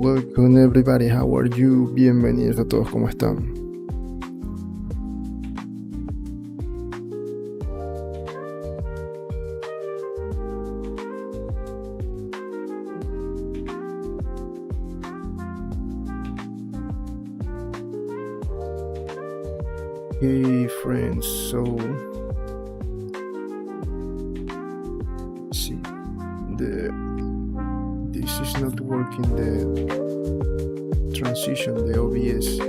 Welcome everybody, how are you? Bienvenidos a todos, ¿cómo están? Hey friends, so see, this is not working, the transition, the OBS.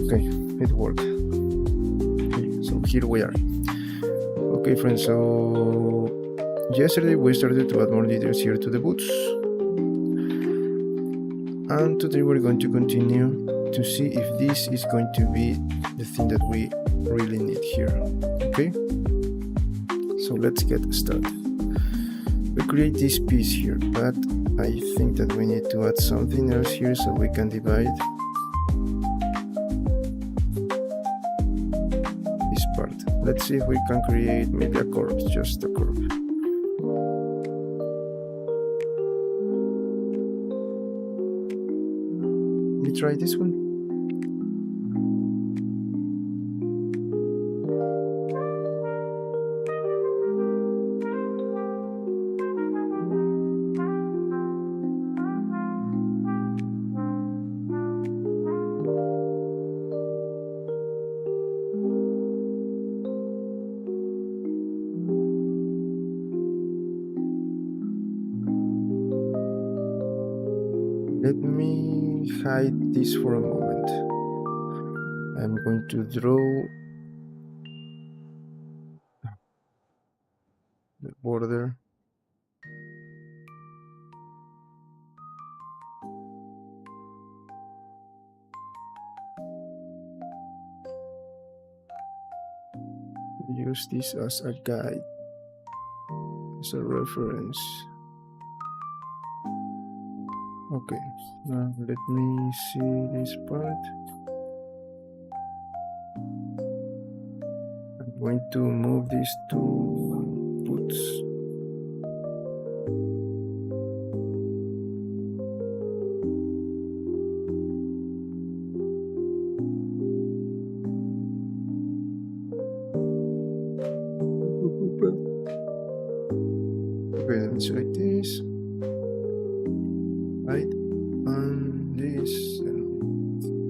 Okay, it worked. Okay, so here we are. Okay friends, so yesterday we started to add more details here to the boots, and today we're going to continue to see if this is going to be the thing that we really need here. Okay, so let's get started. We create this piece here, but I think that we need to add something else here so we can divide this part. Let's see if we can create maybe a curve, just a curve. Let me try this one. Let me hide this for a moment. I'm going to draw the border. Use this as a guide, as a reference. Okay, now let me see this part. I'm going to move these two boots. Okay, let me select this. Right, and this, and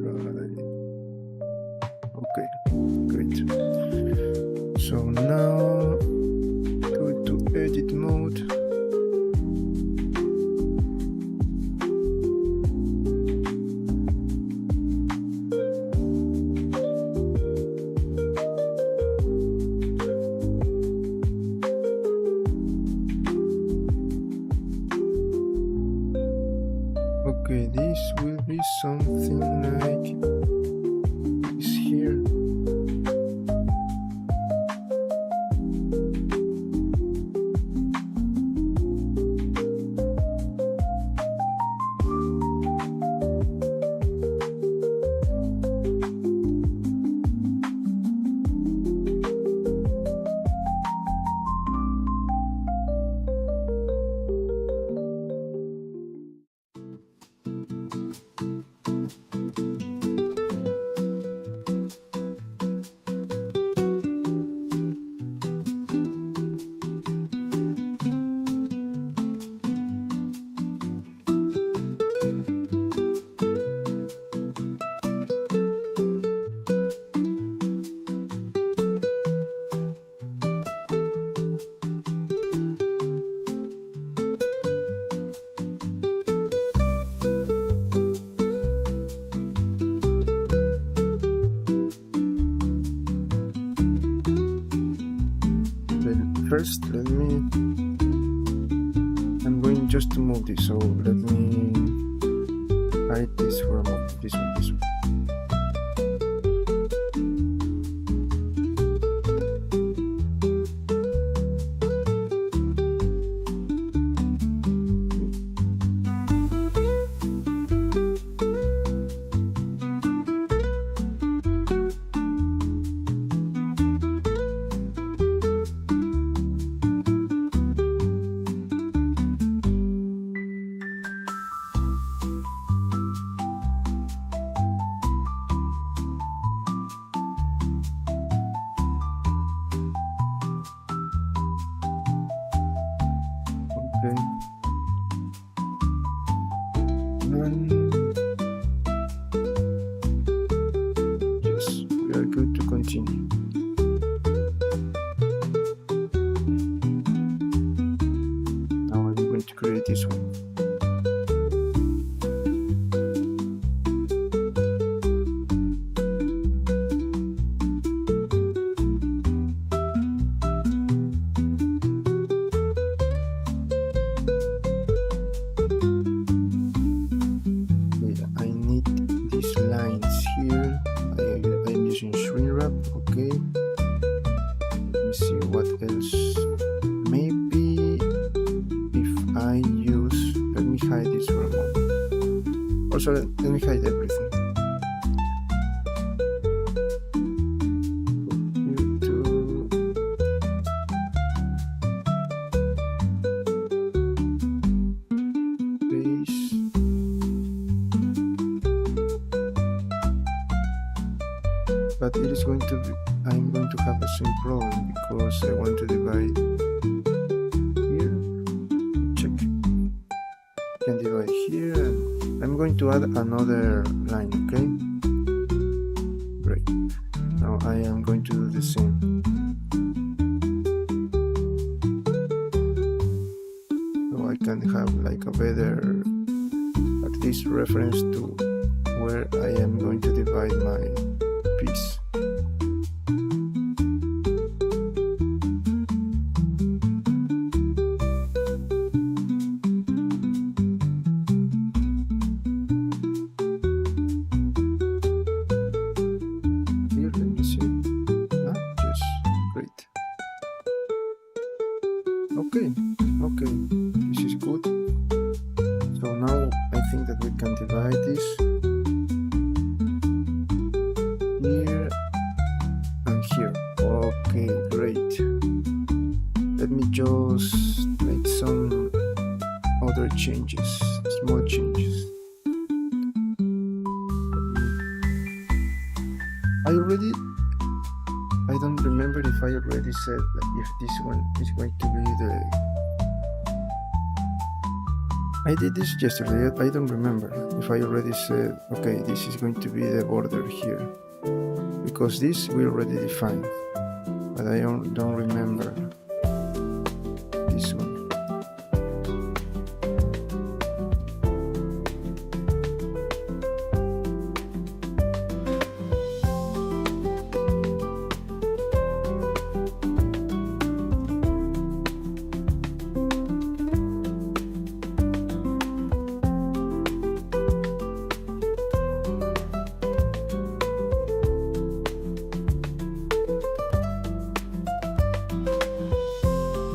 right. Okay, great. So now go to edit mode. Okay, this will be something like this here. First, I'm going just to move this, so let me hide this for a moment, this one. okay. And yes, we are going to continue. Now I'm going to create this one. Also, let me hide everything. YouTube. Base. But it is going to be, I'm going to have the same problem because I want to divide here. Check. Can divide here, and I'm going to add another line, okay? Great. Now I am going to do the same. So I can have like a better, at least reference to where I am going to divide my piece. Okay, this is good. So now I think that we can divide this here and here. Okay, great. Let me just make some other changes, small changes. I don't remember if I already said that if this one is going to be I did this yesterday, I don't remember if I already said, okay, this is going to be the border here. Because this we already defined, but I don't remember this one.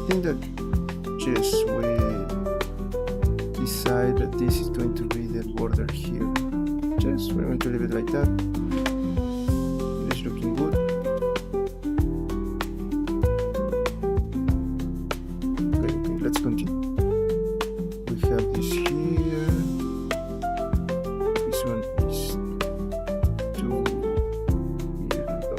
I think that yes, we decide that this is going to be the border here. Just we're going to leave it like that. It is looking good. Okay, let's continue. We have this here. This one is to here we go.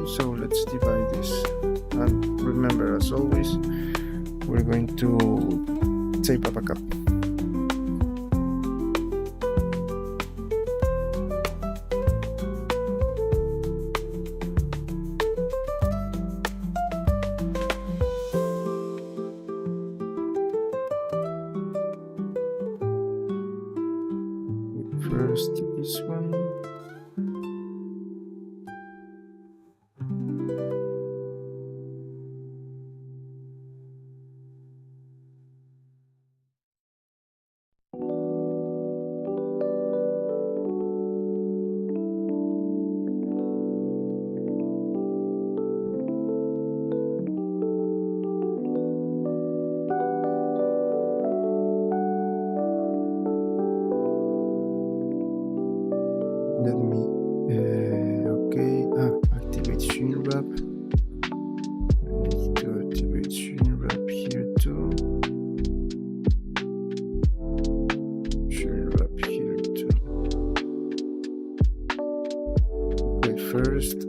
So let's divide this, and remember, as always, we're going to tape up a cup.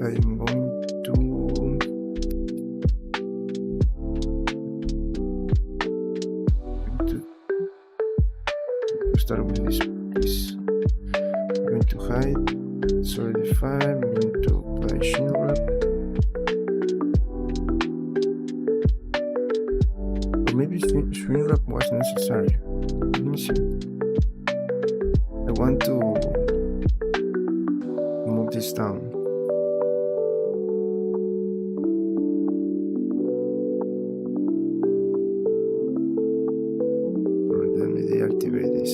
I am going to start with this piece. I'm going to hide, solidify, I'm going to apply shrink wrap. Or maybe shrink wrap was necessary. Let me see. I want to move this down. Or let me deactivate this.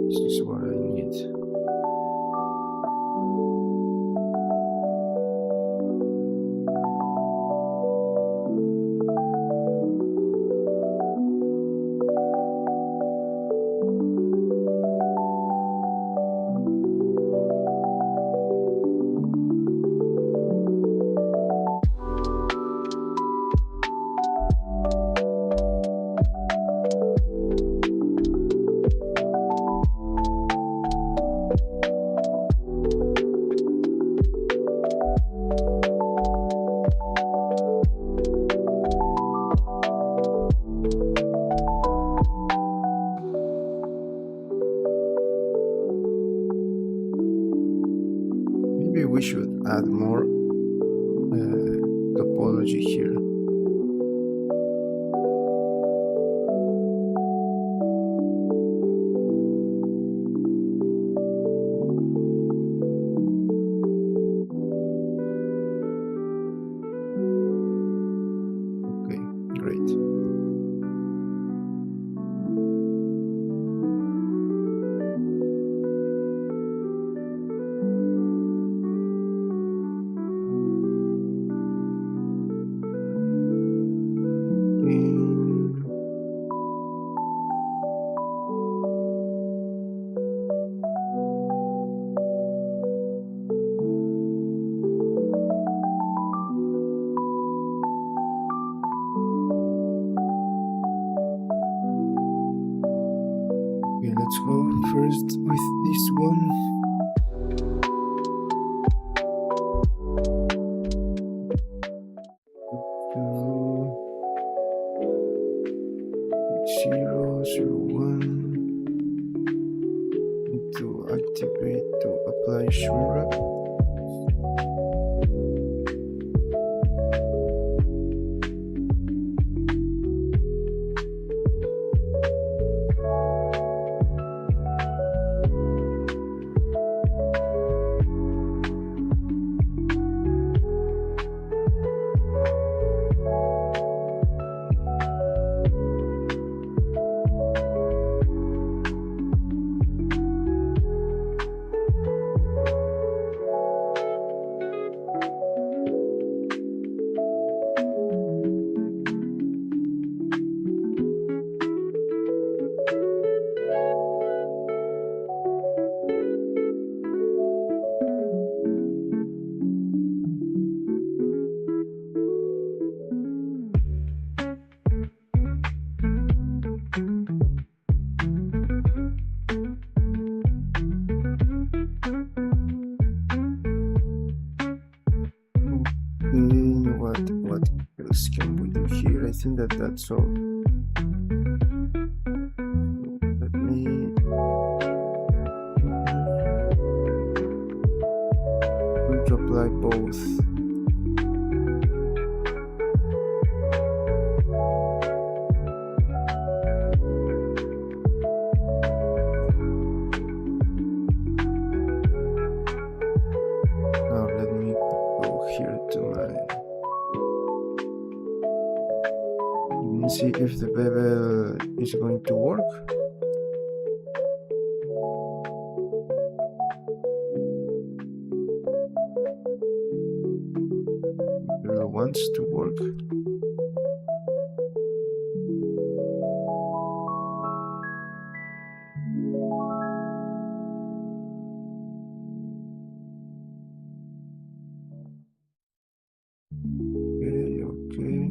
This is what I need. Maybe we should add more topology here. Okay, great. Okay, let's go first with this one. Zero, 1. Need to activate to apply shrink wrap. What else can we do here? I think that's all. Let me going to apply both. Let's see if the bevel is going to work. Bevel wants to work. Okay.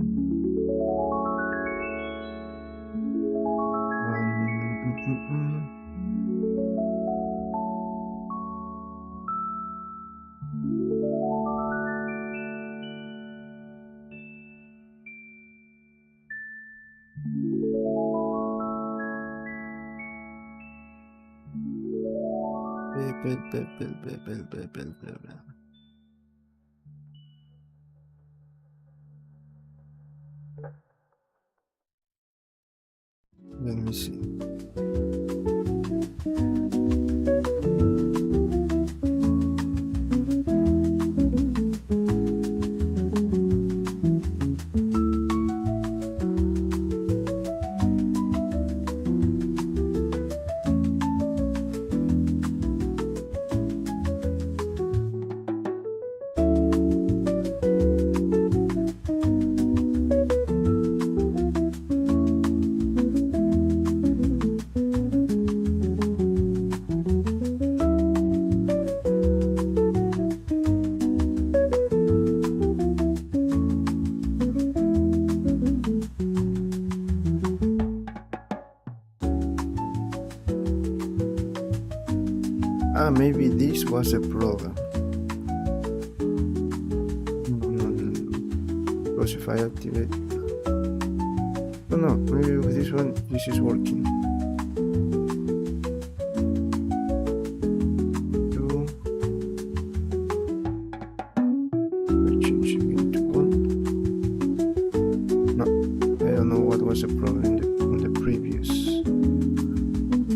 Let me see. Maybe this was a problem. Because if I activate... Oh no, maybe with this one, this is working. Changing into one. No, I don't know what was the problem in the previous.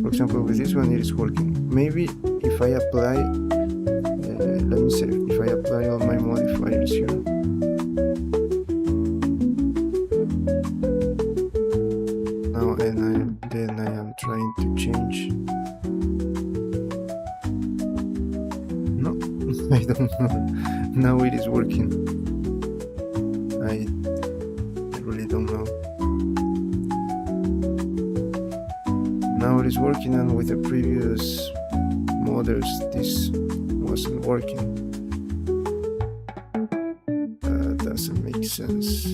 For example, with this one, it is working. Maybe if I apply, let me say, if I apply all my modifiers here, now and then I am trying to change. No, I don't know. Now it is working. I really don't know. Now it is working, and with the previous models this wasn't working. That doesn't make sense.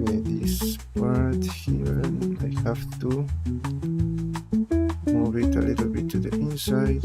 Okay, this part here, I have to move it a little bit to the inside.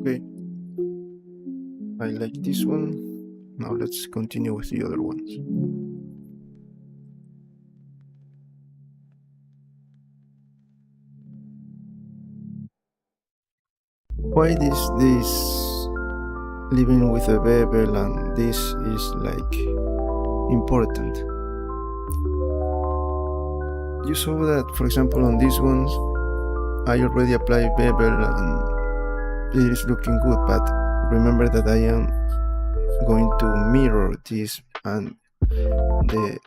Okay, I like this one. Now let's continue with the other ones. Why this living with a bevel and this is like important? You saw that, for example, on these ones I already applied bevel and it is looking good, but remember that I am going to mirror this, and the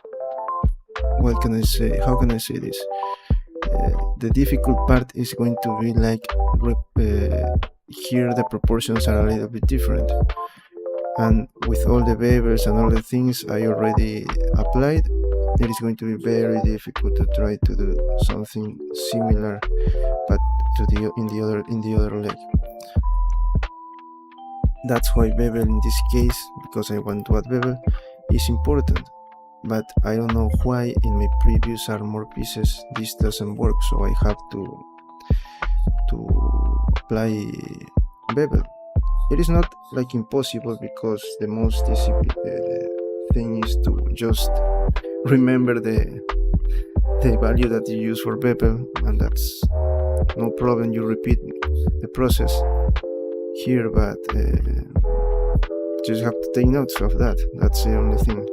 what can I say, how can I say this, the difficult part is going to be like here the proportions are a little bit different, and with all the bevels and all the things I already applied, it is going to be very difficult to try to do something similar but to in the other leg. That's why bevel in this case, because I want to add bevel, is important, but I don't know why in my previous armor pieces this doesn't work, so I have to apply bevel. It is not like impossible, because the most thing is to just remember the value that you use for bevel, and that's no problem. You repeat the process here, but just have to take notes of that. That's the only thing.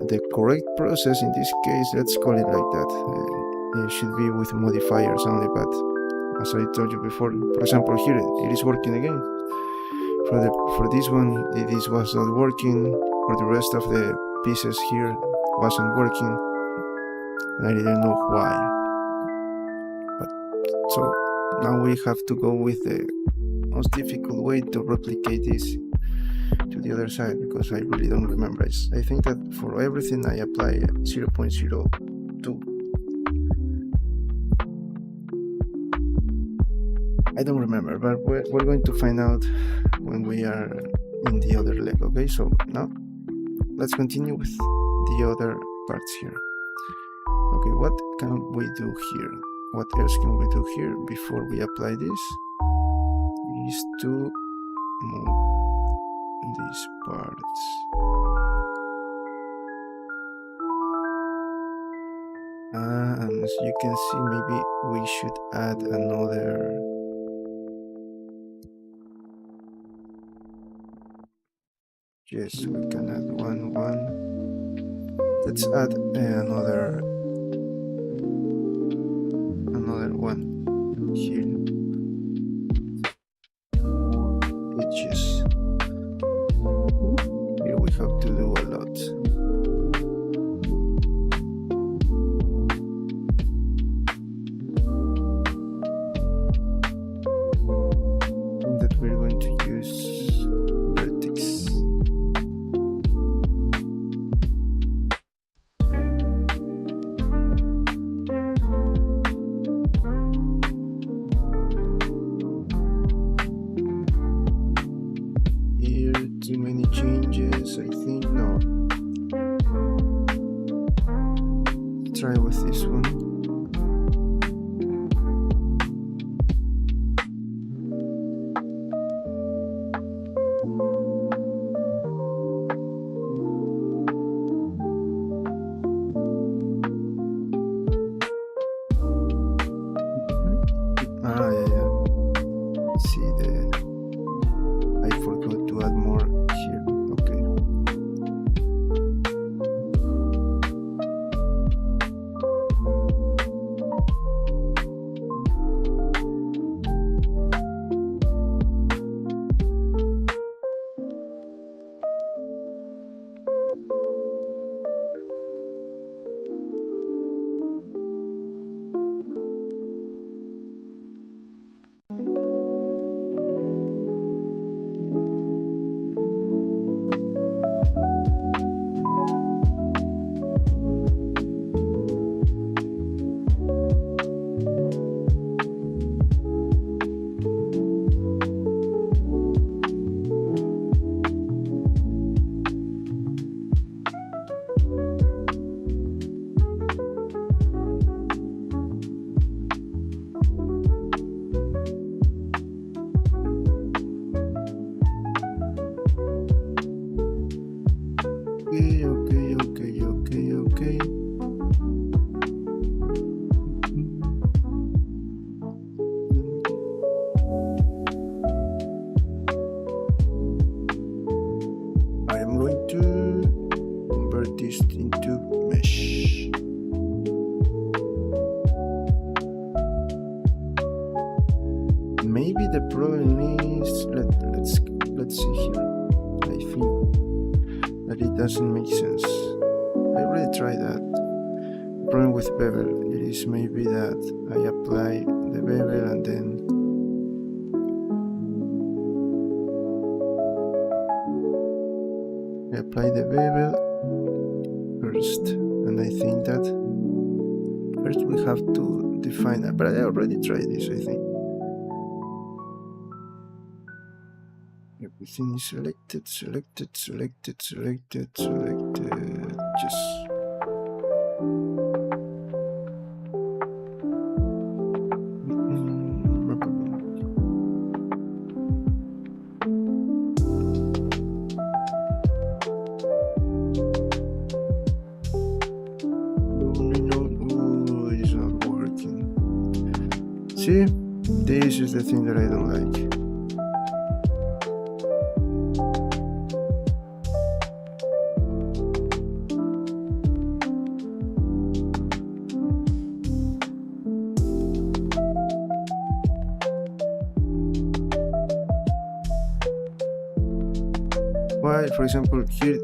The correct process in this case, let's call it like that, it should be with modifiers only, but as I told you before, for example, here it is working again. For this one, this was not working. For the rest of the pieces here wasn't working, and I didn't know why. But so now we have to go with the most difficult way to replicate this to the other side, because I really don't remember. I think that for everything I apply 0.02. I don't remember, but we're going to find out when we are in the other leg. Okay, so now let's continue with the other parts here. Okay, what can we do here? What else can we do here before we apply this? Is to move these parts. And as you can see, maybe we should add another. Yes, we can add one. Let's add another one here. Edges. Here we have to do a lot. That we're going to use vertex. maybe the problem is, let's see here. I think that it doesn't make sense. I already tried that. The problem with bevel, it is maybe that I apply the bevel and then I apply the bevel first, and I think that first we have to define that, but I already tried this, I think. Everything is selected, just it's not working. See, this is the thing that I don't like. Why, for example, here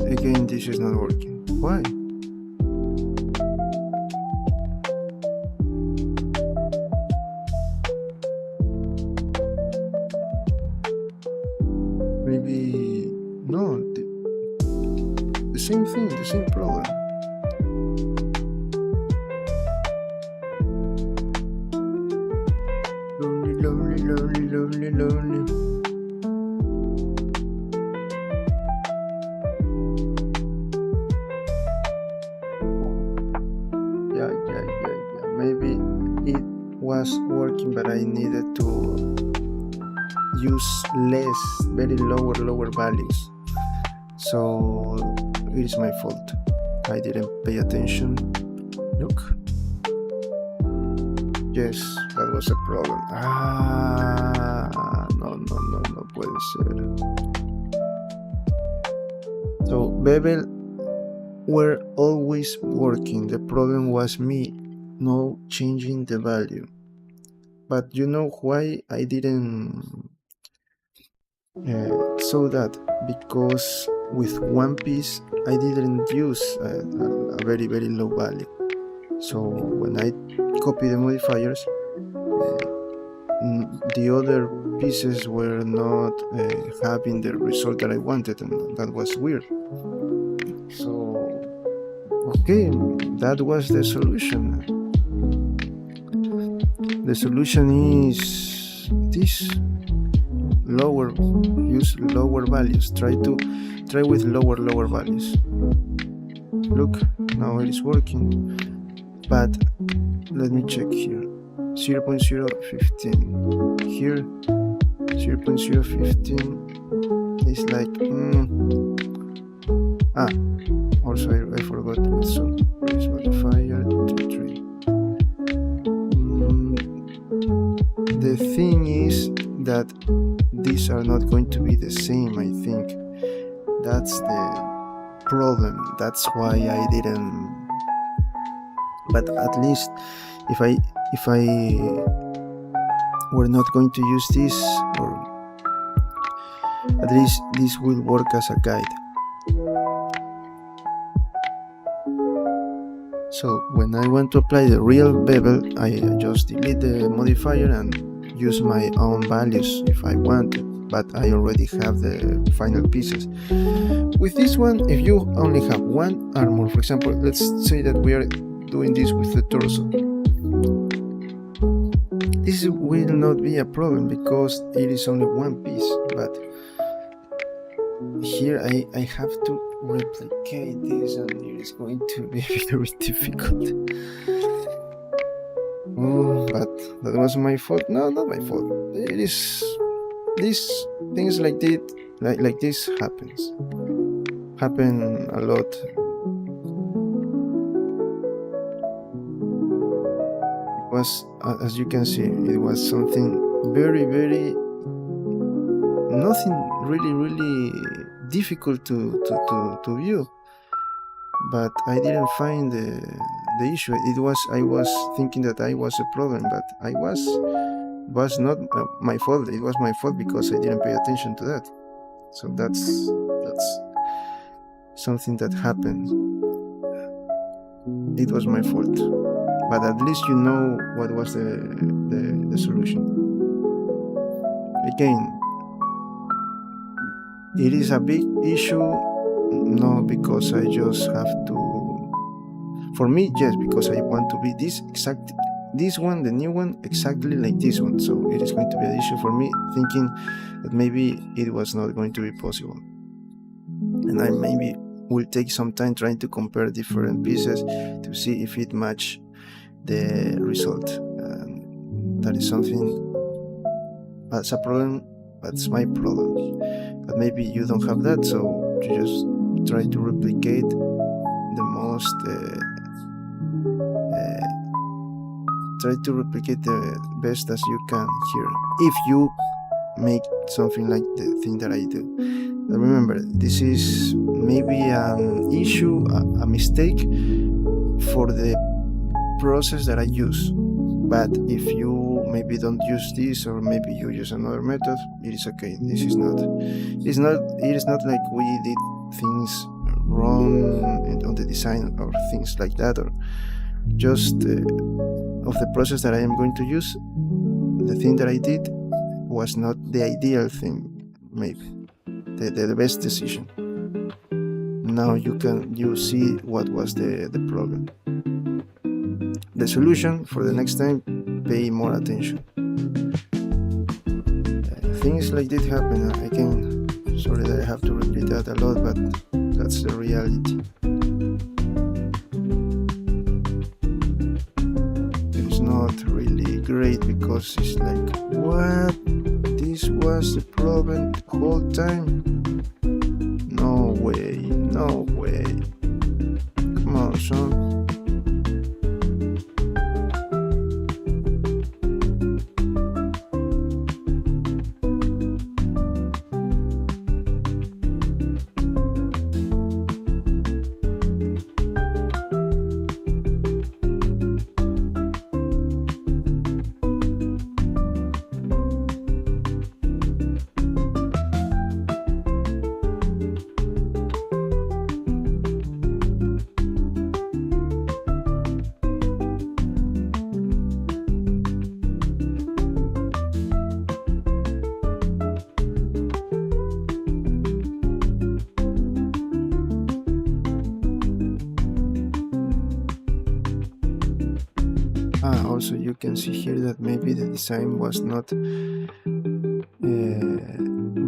again this is not working. Why? Maybe no, the same thing, the same problem. Lonely. Yeah. Maybe it was working, but I needed to use very lower values. So it is my fault. I didn't pay attention. Look. Yes, that was a problem. No puede ser. So bevel were always working. The problem was me not changing the value. But you know why I didn't saw that? Because with one piece I didn't use a very low value. So when I copy the modifiers, the other pieces were not having the result that I wanted, and that was weird. So okay, that was the solution. The solution is this: use lower values. Try with lower values. Look, now it is working. But let me check here. 0.015 here. 0.015 is like also I forgot. So this modifier 3. The thing is that these are not going to be the same. I think that's the problem. That's why I didn't. But at least if I were not going to use this, or at least this will work as a guide. So when I want to apply the real bevel, I just delete the modifier and use my own values if I want, but I already have the final pieces. With this one, if you only have one armor, for example, let's say that we are doing this with the torso, this will not be a problem because it is only one piece, but here I have to replicate this, and it is going to be very difficult. But that was my fault. No, not my fault. It is these things like this happen a lot. It was, as you can see, it was something very nothing really difficult to view, but I didn't find the issue. I was thinking that I was a problem, but I was was not my fault. It was my fault because I didn't pay attention to that. So that's something that happened. It was my fault, but at least you know what was the solution. Again, it is a big issue, no, because I just have to, for me, yes, because I want to be this one, the new one, exactly like this one. So it is going to be an issue for me, thinking that maybe it was not going to be possible. And I maybe will take some time trying to compare different pieces to see if it match the result. That is something, that's a problem, that's my problem. But maybe you don't have that, so you just try to replicate the most try to replicate the best as you can here, if you make something like the thing that I do. But remember, this is maybe an issue, a mistake for the process that I use. But if you maybe don't use this, or maybe you use another method, it is okay. It is not like we did things wrong on the design or things like that, or just of the process that I am going to use, the thing that I did was not the ideal thing, maybe the best decision. Now you see what was the problem. The solution for the next time: pay more attention. Things like this happen. Again, sorry that I have to repeat that a lot, but that's the reality. It's not really great because it's like, what? This was the problem the whole time? No way, no way. Come on, son. Also, you can see here that maybe the design was not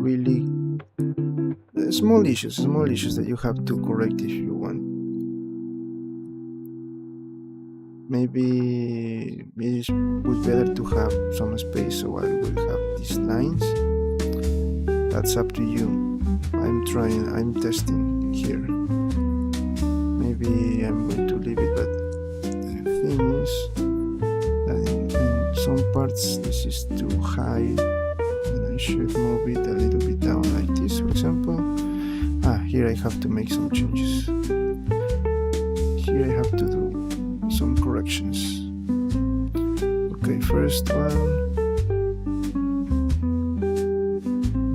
really small issues that you have to correct if you want. Maybe it would be better to have some space, so I will have these lines. That's up to you. I'm testing here. Maybe I'm going to leave it, but the thing is, some parts this is too high and I should move it a little bit down, like this, for example. Here I have to make some changes. Here I have to do some corrections. Okay, first one,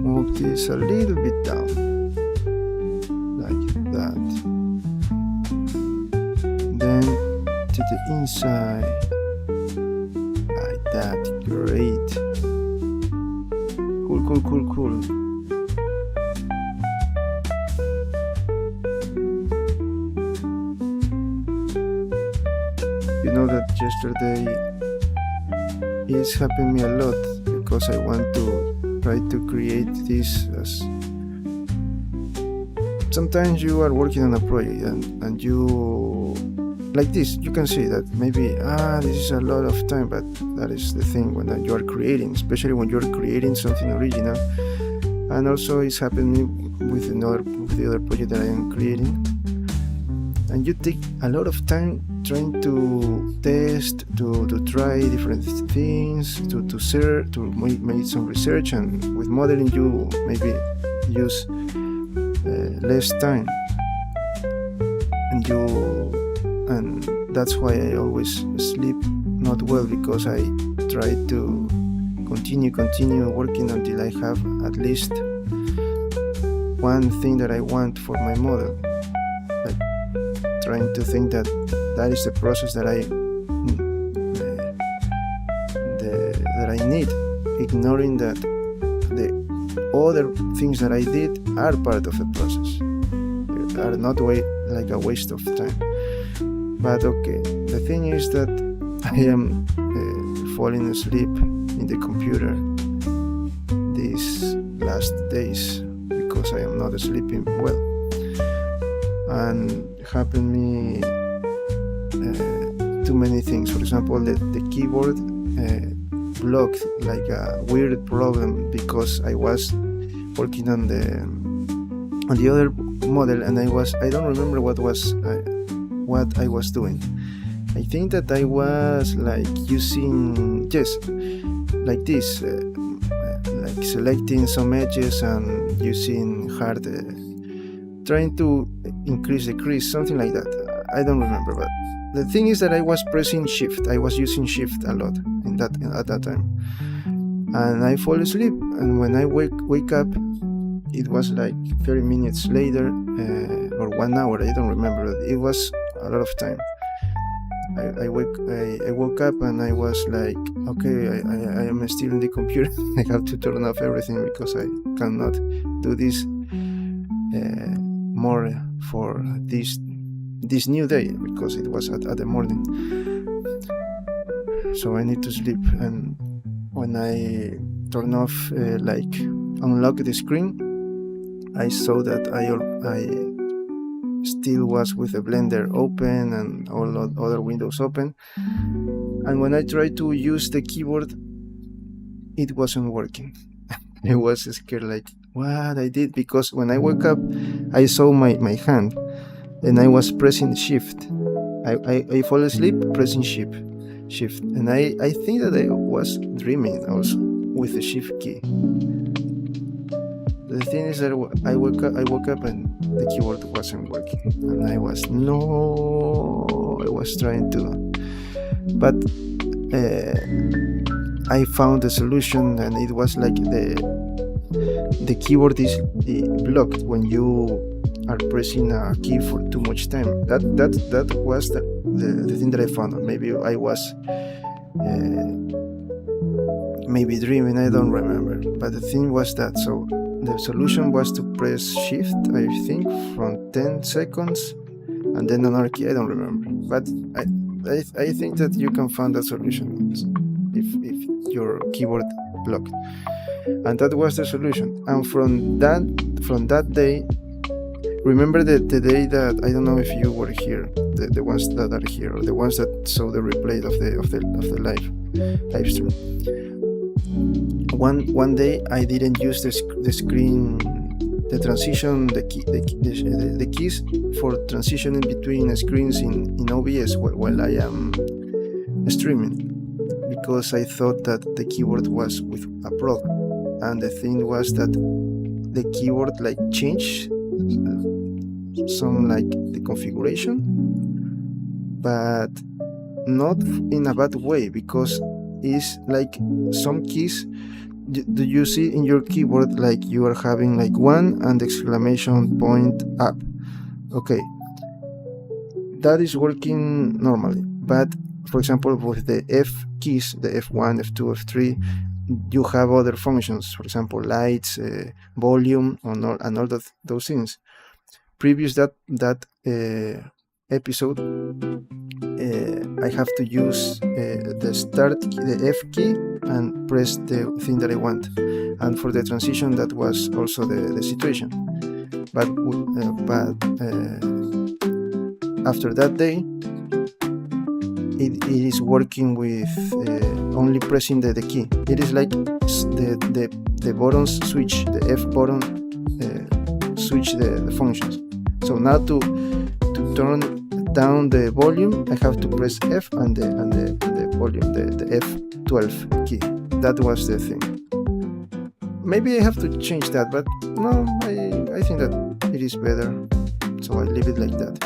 move this a little bit down, like that. Then to the inside, that. Great. Cool. You know that yesterday it's happened me a lot because I want to try to create this as sometimes you are working on a project and you like this, you can see that maybe this is a lot of time, but that is the thing when you are creating, especially when you are creating something original. And also it's happening with the other project that I am creating, and you take a lot of time trying to test, to try different things, to search, to make some research, and with modeling you maybe use less time, and that's why I always sleep not well, because I try to continue working until I have at least one thing that I want for my model. Like trying to think that is the process that I need, ignoring that the other things that I did are part of the process. They are not like a waste of time. But okay, the thing is that I am falling asleep in the computer these last days because I am not sleeping well, and happened me too many things. For example, the keyboard blocked, like a weird problem, because I was working on the other model, and I don't remember what I was doing. I think that I was like using like this, like selecting some edges and using hard, trying to increase, decrease, something like that. I don't remember, but the thing is that I was pressing shift. I was using shift a lot at that time, and I fall asleep. And when I wake up, it was like 30 minutes later, or 1 hour. I don't remember. It was a lot of time. I woke up and I was like, okay, I am still in the computer. I have to turn off everything because I cannot do this more for this new day, because it was at the morning. So I need to sleep. And when I turn off, unlock the screen, I saw that I still was with the Blender open and all other windows open. And when I tried to use the keyboard, it wasn't working. I was scared, like what I did, because when I woke up, I saw my hand and I was pressing shift. I fall asleep pressing shift, and I think that I was dreaming also with the shift key. The thing is that I woke up and the keyboard wasn't working, and I was trying to, but I found a solution, and it was like the keyboard is blocked when you are pressing a key for too much time. That was the thing that I found. Maybe I was maybe dreaming, I don't remember, but the thing was that, so the solution was to press shift, I think, from 10 seconds and then another key. I don't remember, but I think that you can find that solution if your keyboard blocked, and that was the solution. And from that day, remember the day that, I don't know if you were here, the ones that are here, or the ones that saw the replay of the live stream. One day I didn't use the screen, the transition, the keys for transitioning between screens in OBS while I am streaming, because I thought that the keyboard was with a problem. And the thing was that the keyboard like changed some like the configuration, but not in a bad way, because it's like some keys, do you see in your keyboard like you are having like 1 and exclamation point up? Okay, that is working normally. But for example, with the F keys, the F1, F2, F3, you have other functions, for example lights, volume, and all those things. Previous that episode, I have to use the start key, the F key, and press the thing that I want. And for the transition, that was also the situation. But after that day, it is working with only pressing the key. It is like the buttons switch, the F button switch the functions. So now to turn down the volume, I have to press F and the volume, the F12 key. That was the thing. Maybe I have to change that, but no, I think that it is better, so I leave it like that.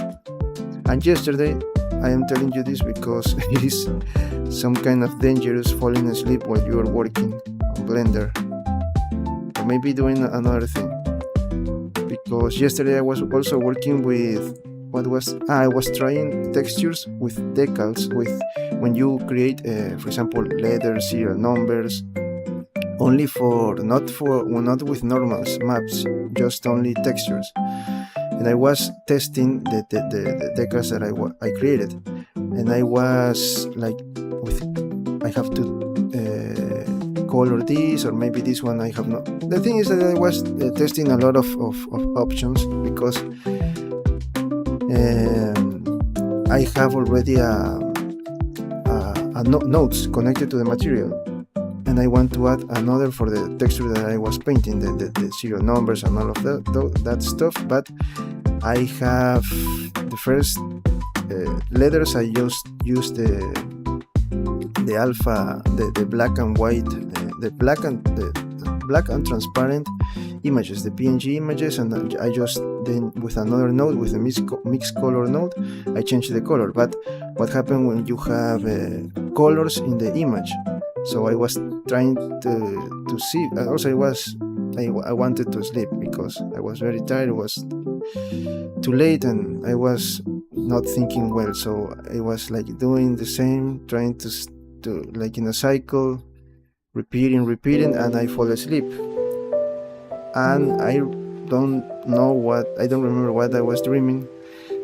And yesterday, I am telling you this because it is some kind of dangerous falling asleep while you are working. Blender, or maybe doing another thing. Because yesterday I was also working with I was trying textures with decals, with when you create, for example, letters, serial numbers, only not with normal maps, just only textures. And I was testing the decals that I created, and I was like, I have to color this, or maybe this one I have not. The thing is that I was testing a lot of options, because I have already nodes connected to the material, and I want to add another for the texture that I was painting, the serial numbers and all of that stuff. But I have the first letters. I just use the alpha, the black and white, the black and transparent images, the PNG images, and I just then with another node, with a mixed color node, I change the color. But what happened when you have colors in the image? So I was trying to see. Also, I wanted to sleep because I was very tired. It was too late, and I was not thinking well. So I was like doing the same, trying to like in a cycle, repeating, and I fall asleep. And I don't remember what I was dreaming,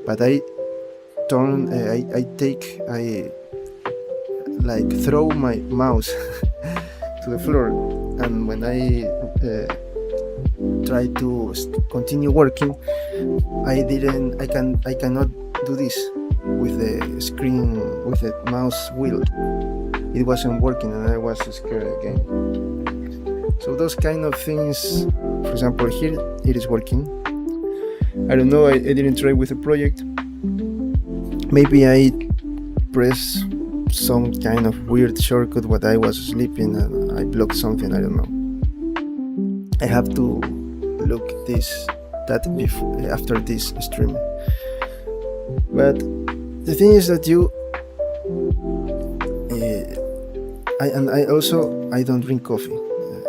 but I throw my mouse to the floor, and when I try to continue working, I cannot do this with the screen, with the mouse wheel. It wasn't working, and I was scared again. So those kind of things, for example, here it is working. I don't know, I didn't try with the project. Maybe I press some kind of weird shortcut while I was sleeping and I blocked something, I don't know. I have to look that before, after this stream. But the thing is that I don't drink coffee,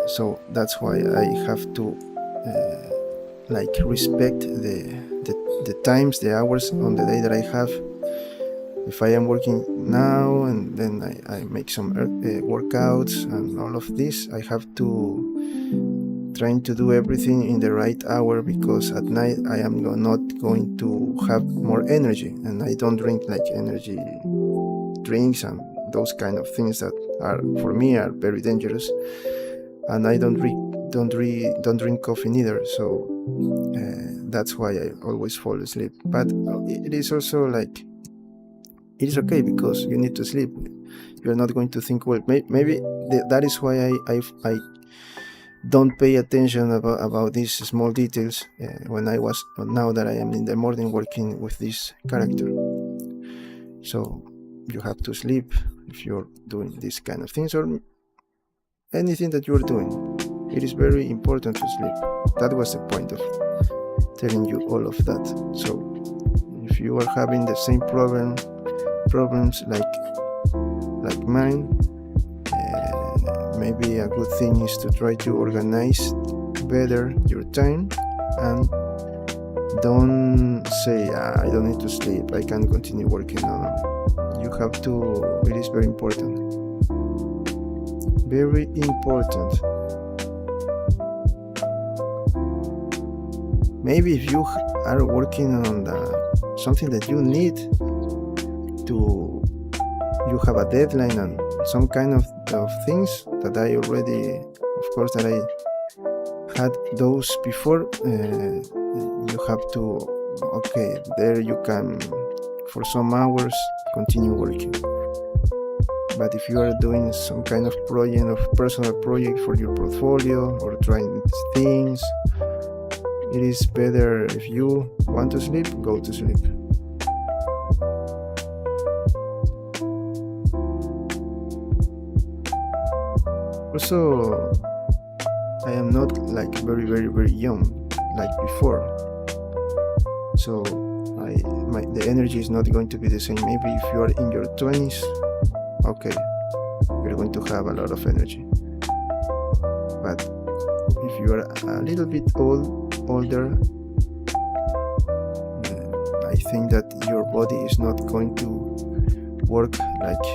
so that's why I have to respect the times, the hours on the day that I have. If I am working now and then I make some workouts and all of this, I have to trying to do everything in the right hour, because at night I am not going to have more energy, and I don't drink like energy drinks and those kind of things that are for me are very dangerous. And I don't drink coffee neither, so that's why I always fall asleep. But it is also like, it is okay, because you need to sleep. You're not going to think well. Maybe that is why I don't pay attention about these small details now that I am in the morning working with this character. So you have to sleep if you're doing these kind of things, or anything that you're doing. It is very important to sleep. That was the point of telling you all of that. So if you are having the same problems like mine, maybe a good thing is to try to organize better your time, and don't say, I don't need to sleep, I can continue working. No, you have to. It is very important. Very important. Maybe if you are working on something that you need to, you have a deadline and some kind of things that I already, of course, that I had those before. You have to, okay, there you can, for some hours, continue working. But if you are doing some kind of project, of personal project for your portfolio, or trying things, it is better, if you want to sleep, go to sleep. Also, I am not like very, very, very young like before, so the energy is not going to be the same. Maybe if you are in your 20s, okay, you're going to have a lot of energy. But if you are a little bit older, I think that your body is not going to work like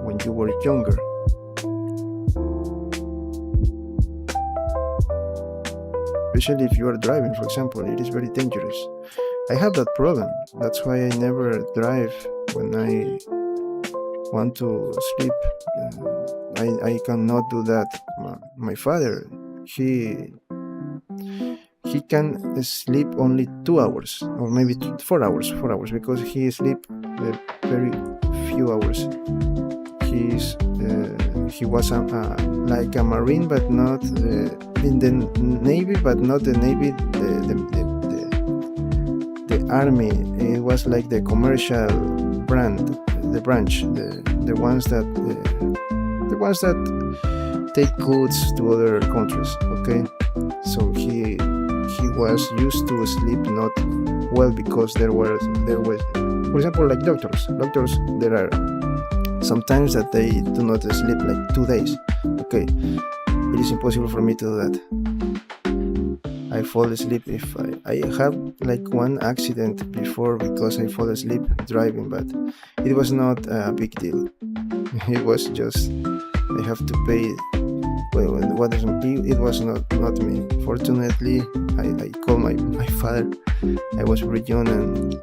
when you were younger. Especially if you are driving, for example, it is very dangerous. I have that problem. That's why I never drive when I want to sleep. I cannot do that. My father, he can sleep only 2 hours or maybe 4 hours because he sleep very few hours. He was like a marine, but not in the navy, but not the navy, the army. It was like the commercial branch, the ones that take goods to other countries. Okay, so he was used to sleep not well because there was, for example, like doctors. There are sometimes that they do not sleep like 2 days. Okay, it is impossible for me to do that. I fall asleep if I have like one accident before because I fall asleep driving, but it was not a big deal. It was just I have to pay. Well, it was not me. Fortunately, I called my father. I was very young and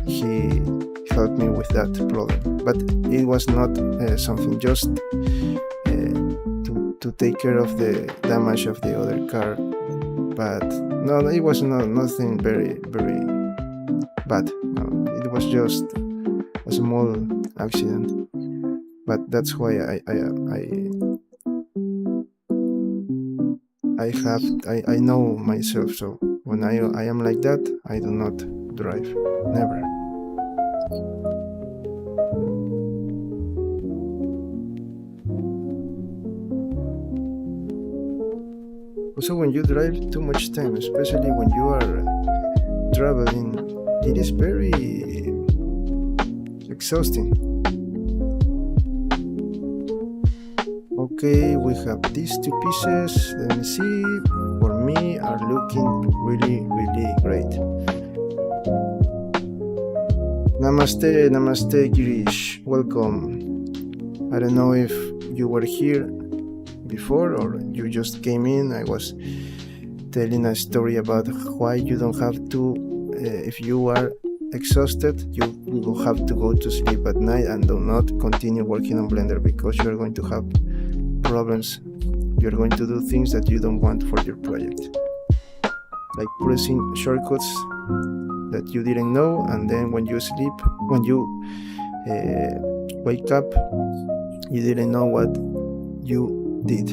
he helped me with that problem. But it was not something just to take care of the damage of the other car. But no, it was nothing very bad. It was just a small accident. But that's why I know myself. So when I am like that, I do not drive, never. Also, when you drive too much time, especially when you are traveling, it is very exhausting. Okay, we have these 2 pieces. Let me see. For me, are looking really great. Namaste, Girish. Welcome. I don't know if you were here before or you just came in. I was telling a story about why you don't have to, if you are exhausted, you will have to go to sleep at night and do not continue working on Blender because you are going to have problems. You're going to do things that you don't want for your project, like pressing shortcuts that you didn't know, and then when you sleep, when you wake up, you didn't know what you did.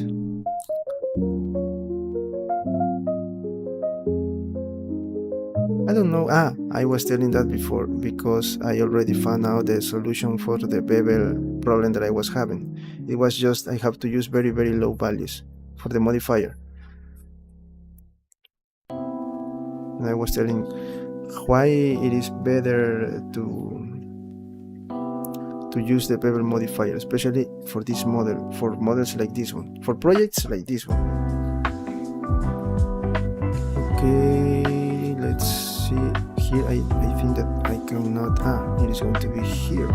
I don't know. I was telling that before because I already found out the solution for the bevel problem that I was having. It was just I have to use very low values for the modifier. And I was telling why it is better to use the bevel modifier, especially for this model, for models like this one, for projects like this one. Okay, let's see here. I think that I cannot. It is going to be here.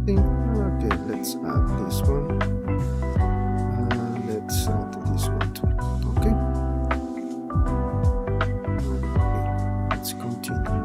Okay, let's add this one. Let's add this one too. Okay. Let's continue.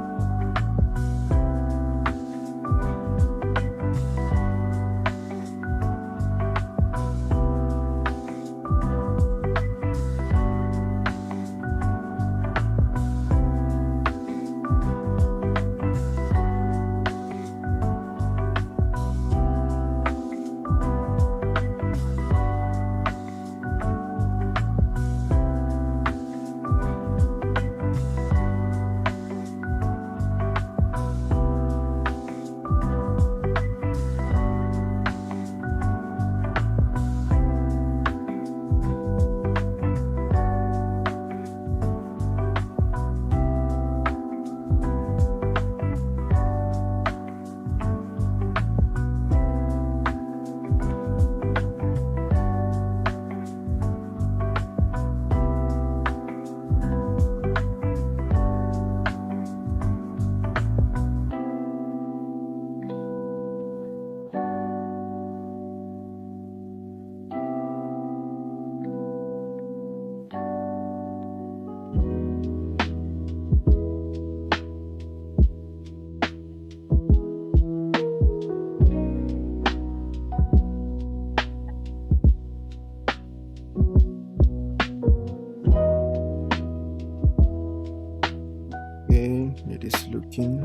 it is looking.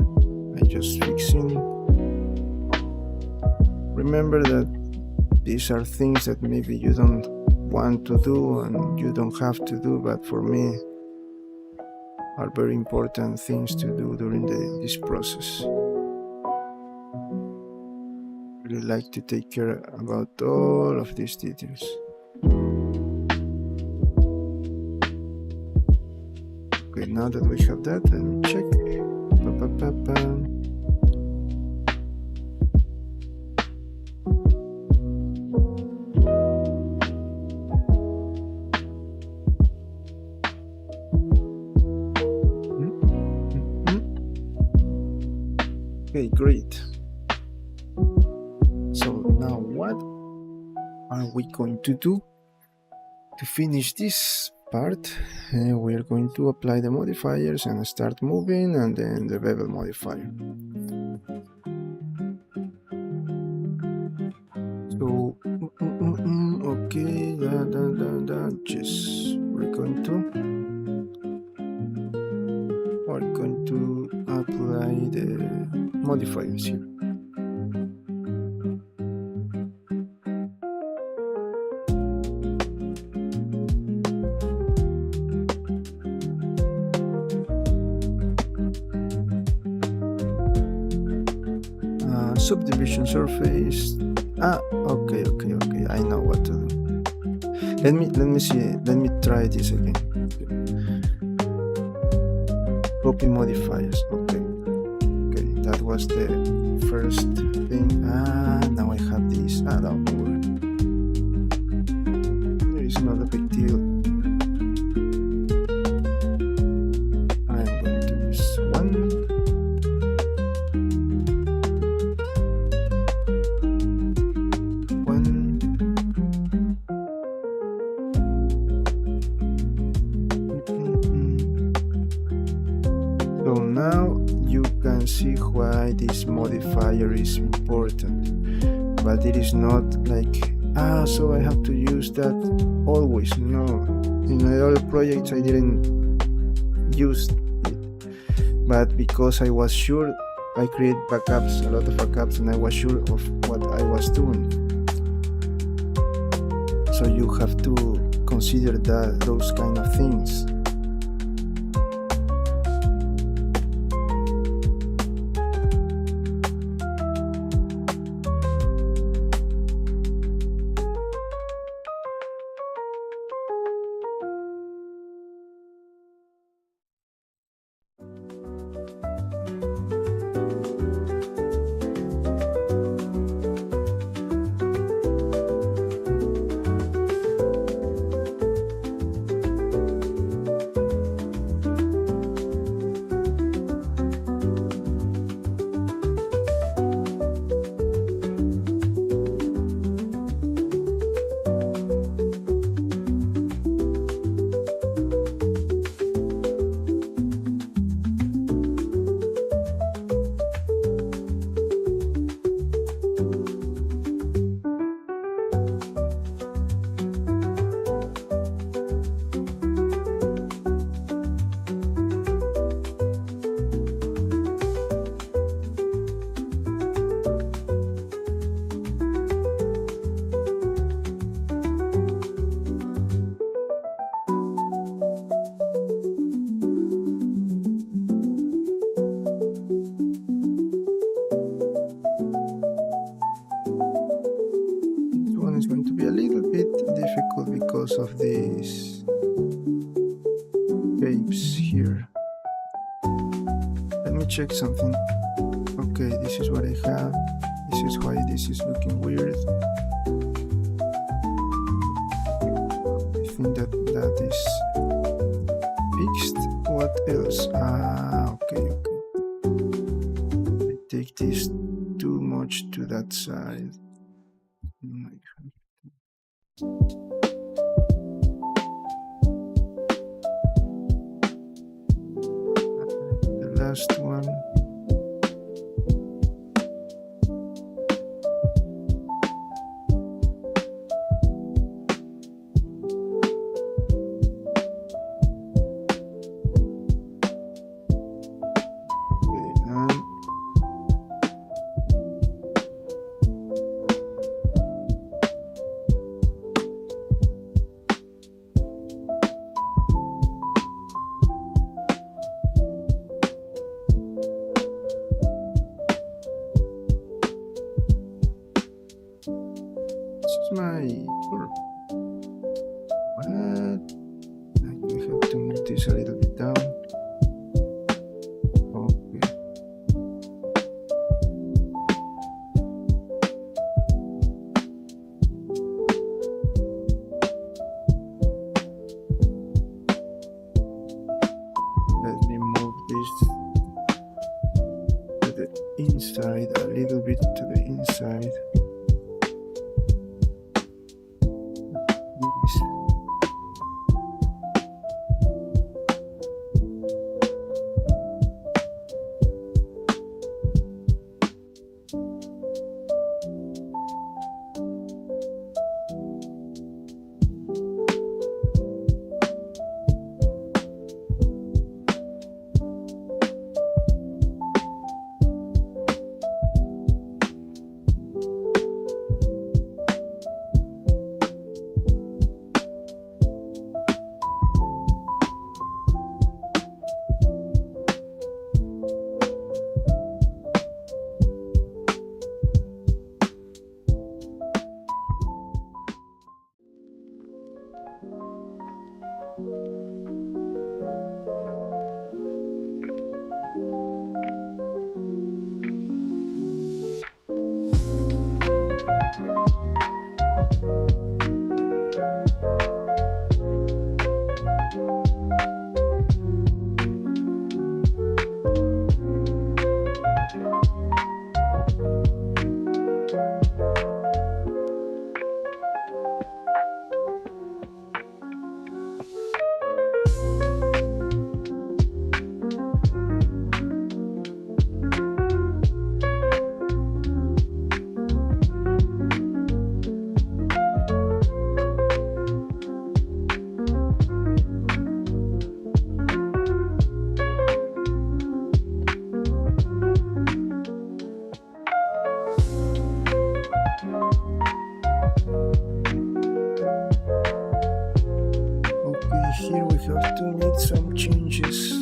I'm just fixing. Remember that these are things that maybe you don't want to do and you don't have to do, but for me are very important things to do during this process. Really like to take care about all of these details. Okay, now that we have that, let me check. Okay, great. So now what are we going to do to finish this part? We are going to apply the modifiers and start moving, and then the bevel modifier. So okay, just we're going to apply the modifiers here. Subdivision surface. Okay. I know what to do. Let me see. Let me try this again. Copy modifiers. Okay. That was the first thing. Now I have this. Don't worry. There is not a big deal. I'm going to use one. So now you can see why this modifier is important, but it is not like, so I have to use that always. No, in my other projects I didn't use it, but because I was sure, I create backups, a lot of backups, and I was sure of what I was doing. So you have to consider those kind of things. Because of these shapes here. Let me check something. Okay, this is what I have. This is why this is looking weird. I think that is fixed. What else? Okay. I take this too much to that side. Last one. Hi. What? I have to move this a little bit down. Okay. Let me move this to the inside, a little bit to the inside. Here we have to make some changes.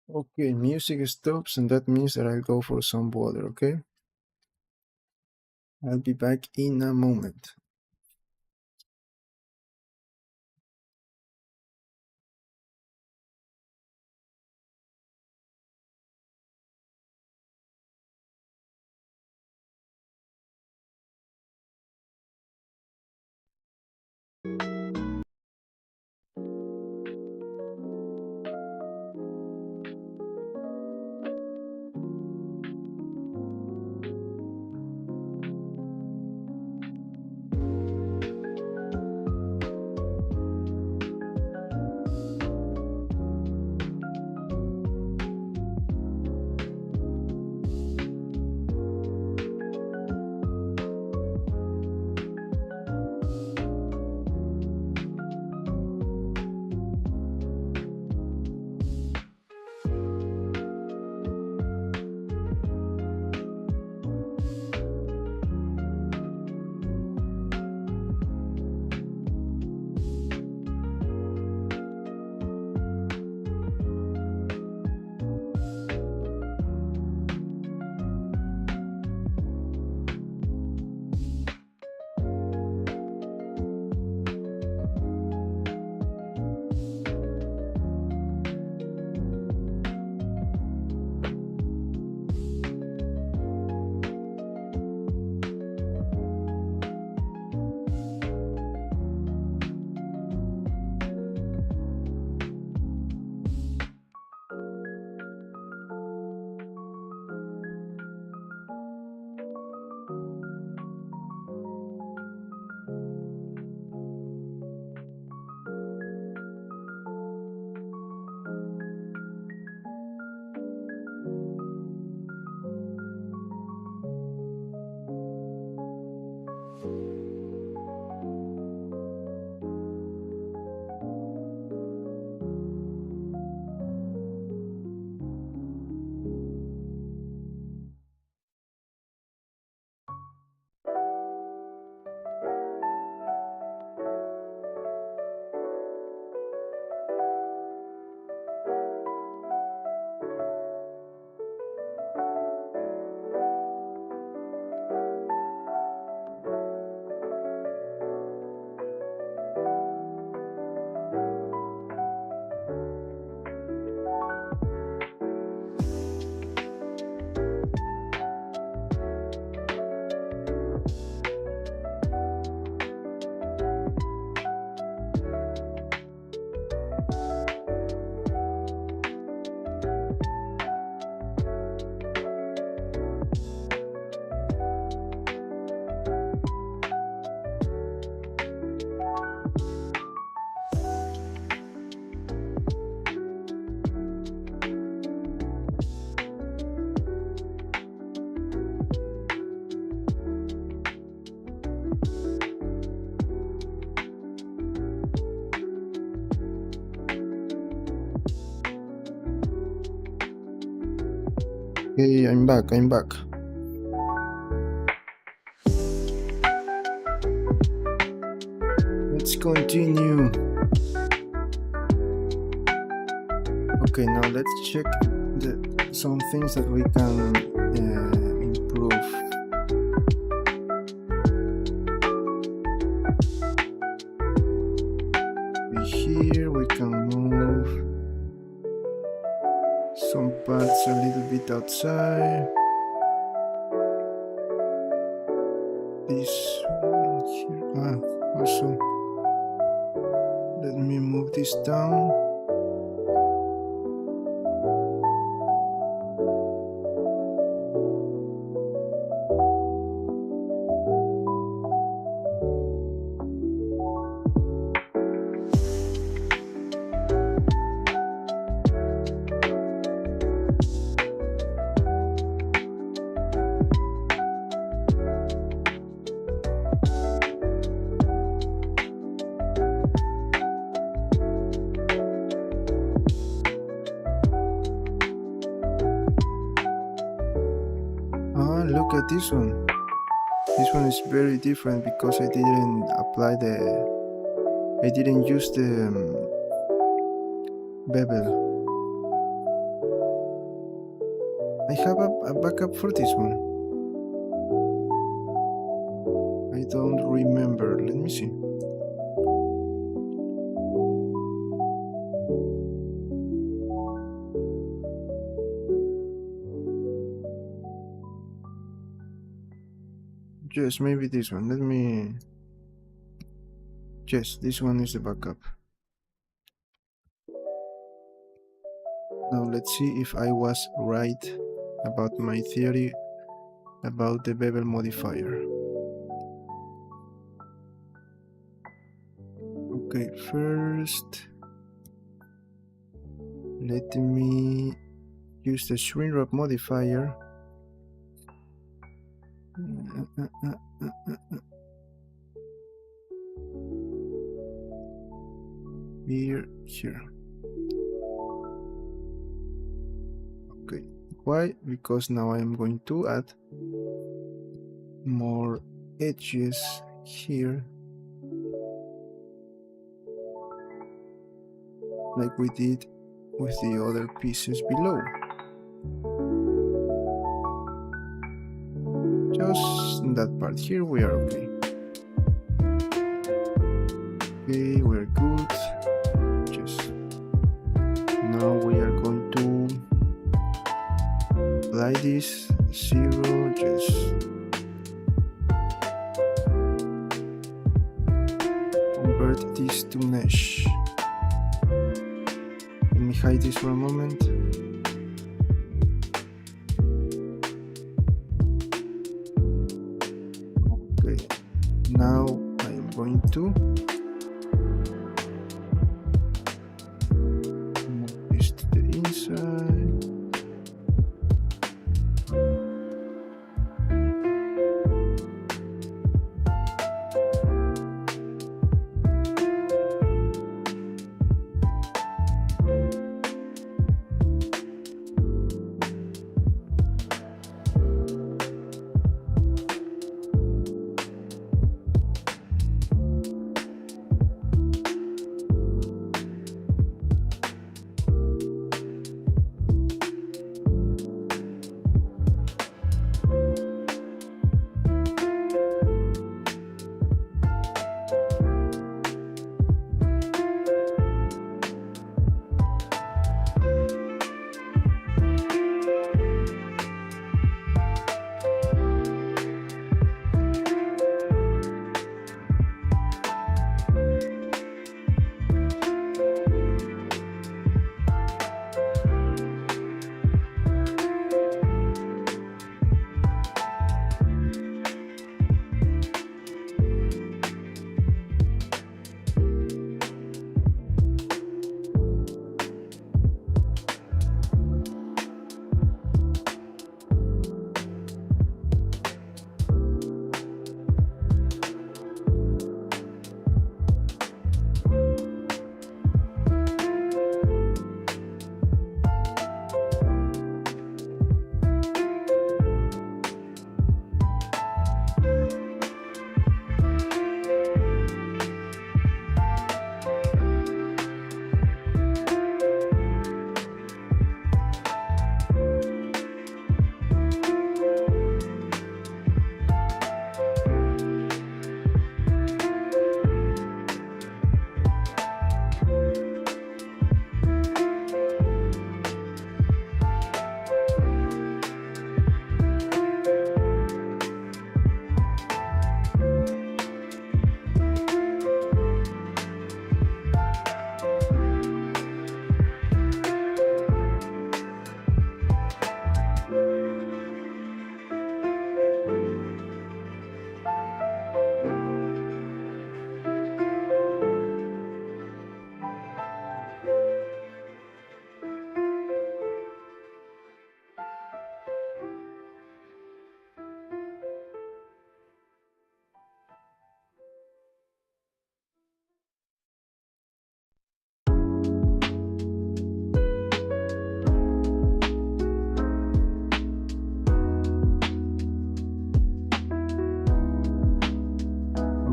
Okay, music stops, and that means that I'll go for some water, okay? I'll be back in a moment. Okay, I'm back. Let's continue. Okay, now let's check some things that we can improve. Here we can move some parts a little bit outside. This one here. Also, let me move this down. Look at this one. This one is very different because I didn't use the bevel. I have a backup for this one. I don't remember. Let me see. Yes, maybe this one. Let me... Yes, this one is the backup. Now let's see if I was right about my theory about the bevel modifier. Okay, first let me use the shrink wrap modifier. Here. Okay, why? Because now I am going to add more edges here, like we did with the other pieces below. Just in that part here we are okay. Okay, we're good. Just now we are going to apply this 0, just convert this to mesh. Let me hide this for a moment. Okay, now I am going to move this to the inside.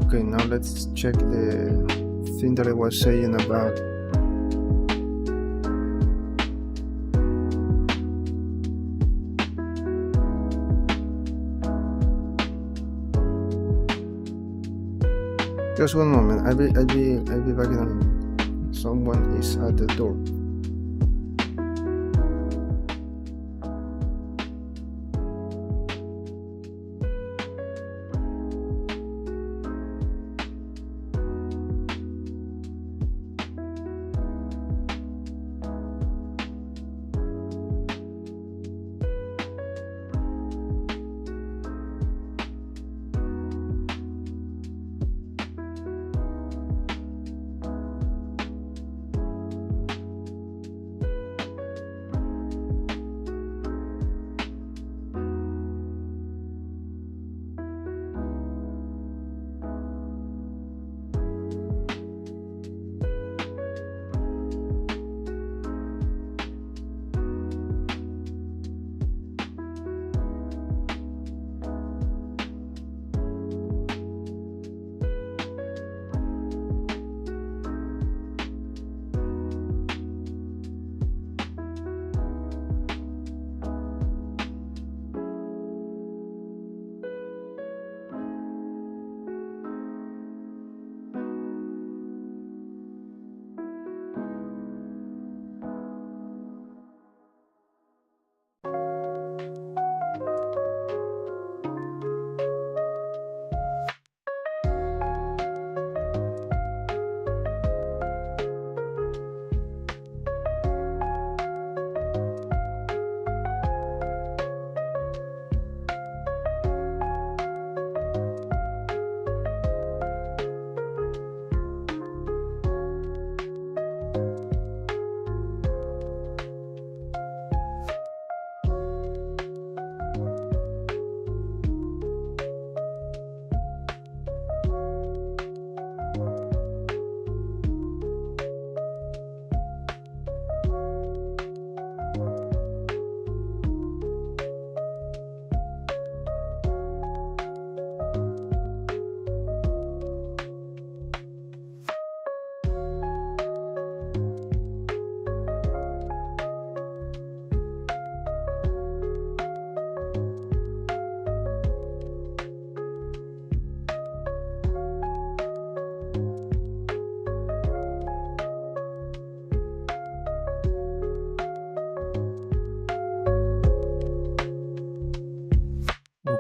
Okay, now let's check the thing that I was saying about Just one moment. I'll be back in a minute. Someone is at the door.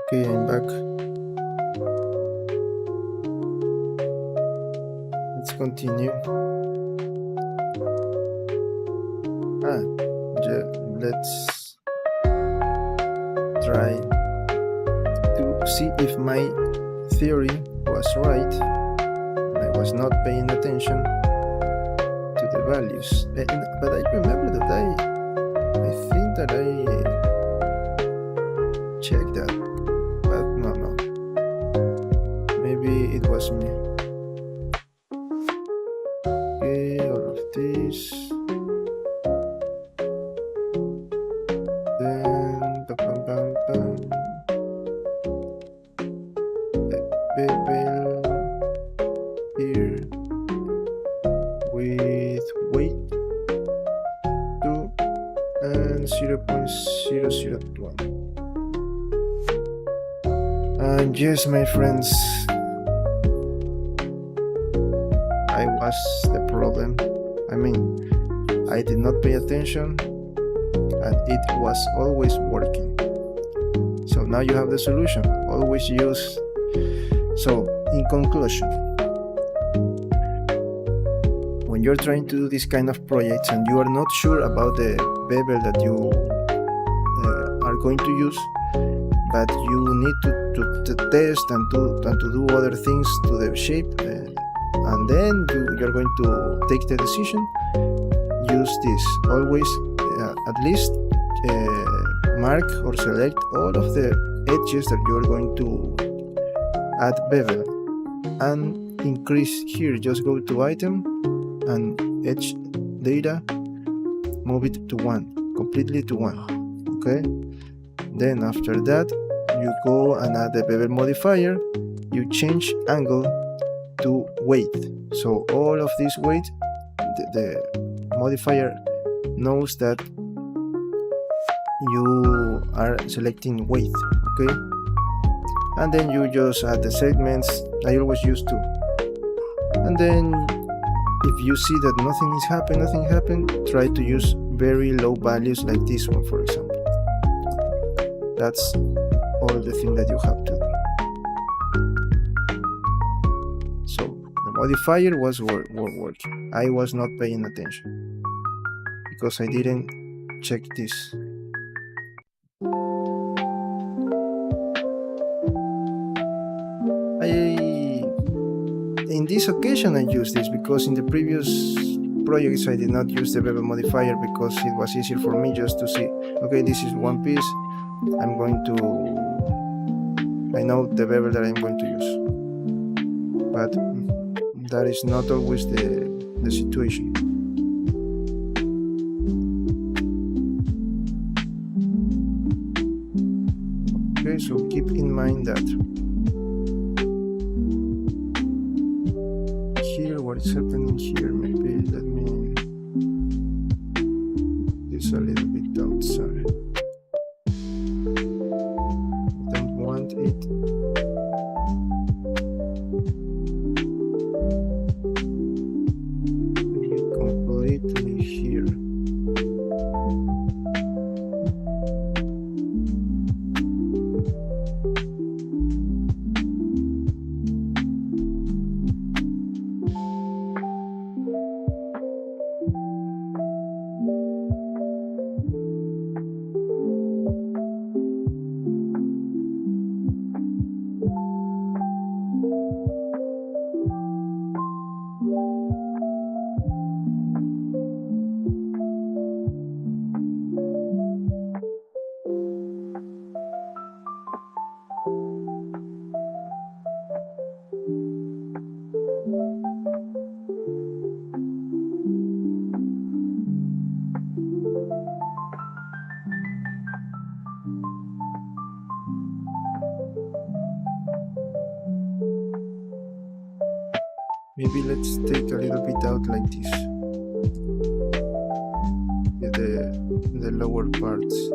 Okay, I'm back. Let's continue. Let's try to see if my theory was right. I was not paying attention to the values, but I remember that I think that I checked that, but no, maybe it was me. Okay, all of this. Then bevel here with weight 2 and 0.001. And yes, my friends, I was the problem. I mean, I did not pay attention and it was always working. So now you have the solution. Always use. So in conclusion, when you're trying to do this kind of projects and you are not sure about the bevel that you are going to use, but you need to test and to do other things to the shape, and then you're going to take the decision, use this. Always at least mark or select all of the edges that you're going to add bevel and increase here. Just go to item and edge data, move it to 1, completely to 1. Okay, then after that you go and add the bevel modifier. You change angle to weight, so all of this weight, the modifier knows that you are selecting weight. Okay, and then you just add the segments. I always use 2. And then if you see that nothing happened, try to use very low values like this one, for example. That's all the thing that you have to do. So the modifier was working. I was not paying attention because I didn't check this. In this occasion I used this because in the previous projects I did not use the bevel modifier because it was easier for me just to see, okay, this is one piece, I know the bevel that I'm going to use. But that is not always the situation. Okay, so keep in mind that here, what is happening here, maybe let me this a little bit outside. Don't want it. Completely here. Maybe let's take a little bit out like this, the lower parts.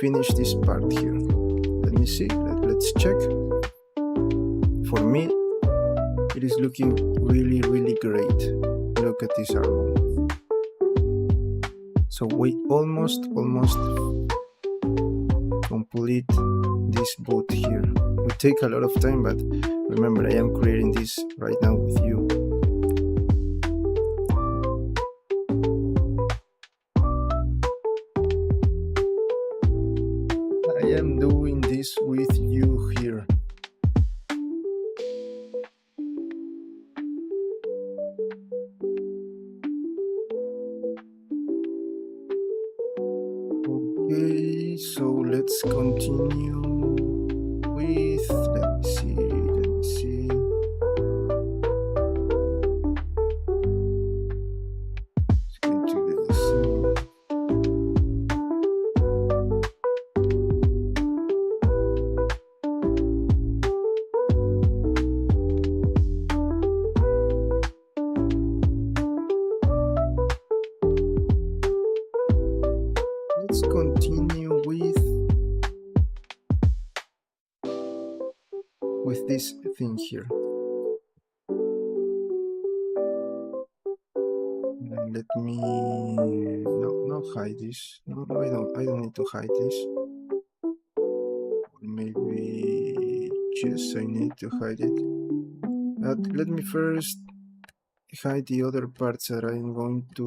finish this part here. Let me see, let's check. For me, it is looking really great. Look at this album. So we almost complete this boat here. It take a lot of time, but remember, I am creating this right now with you. I am doing this with you here. Okay, so let's continue with, let me see. It's going to be the same. Let's continue with this thing here. And let me not hide this. No, I don't need to hide this. Maybe yes, I need to hide it. But let me first hide the other parts that I'm going to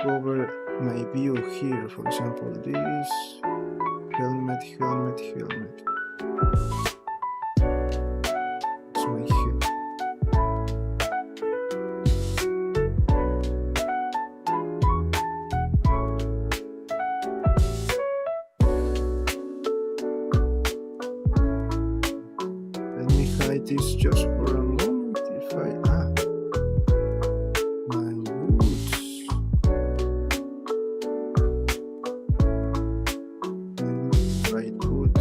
cover my view here. For example, this helmet. It's my head. Let me hide this just for a moment. If I my boots. Right boot.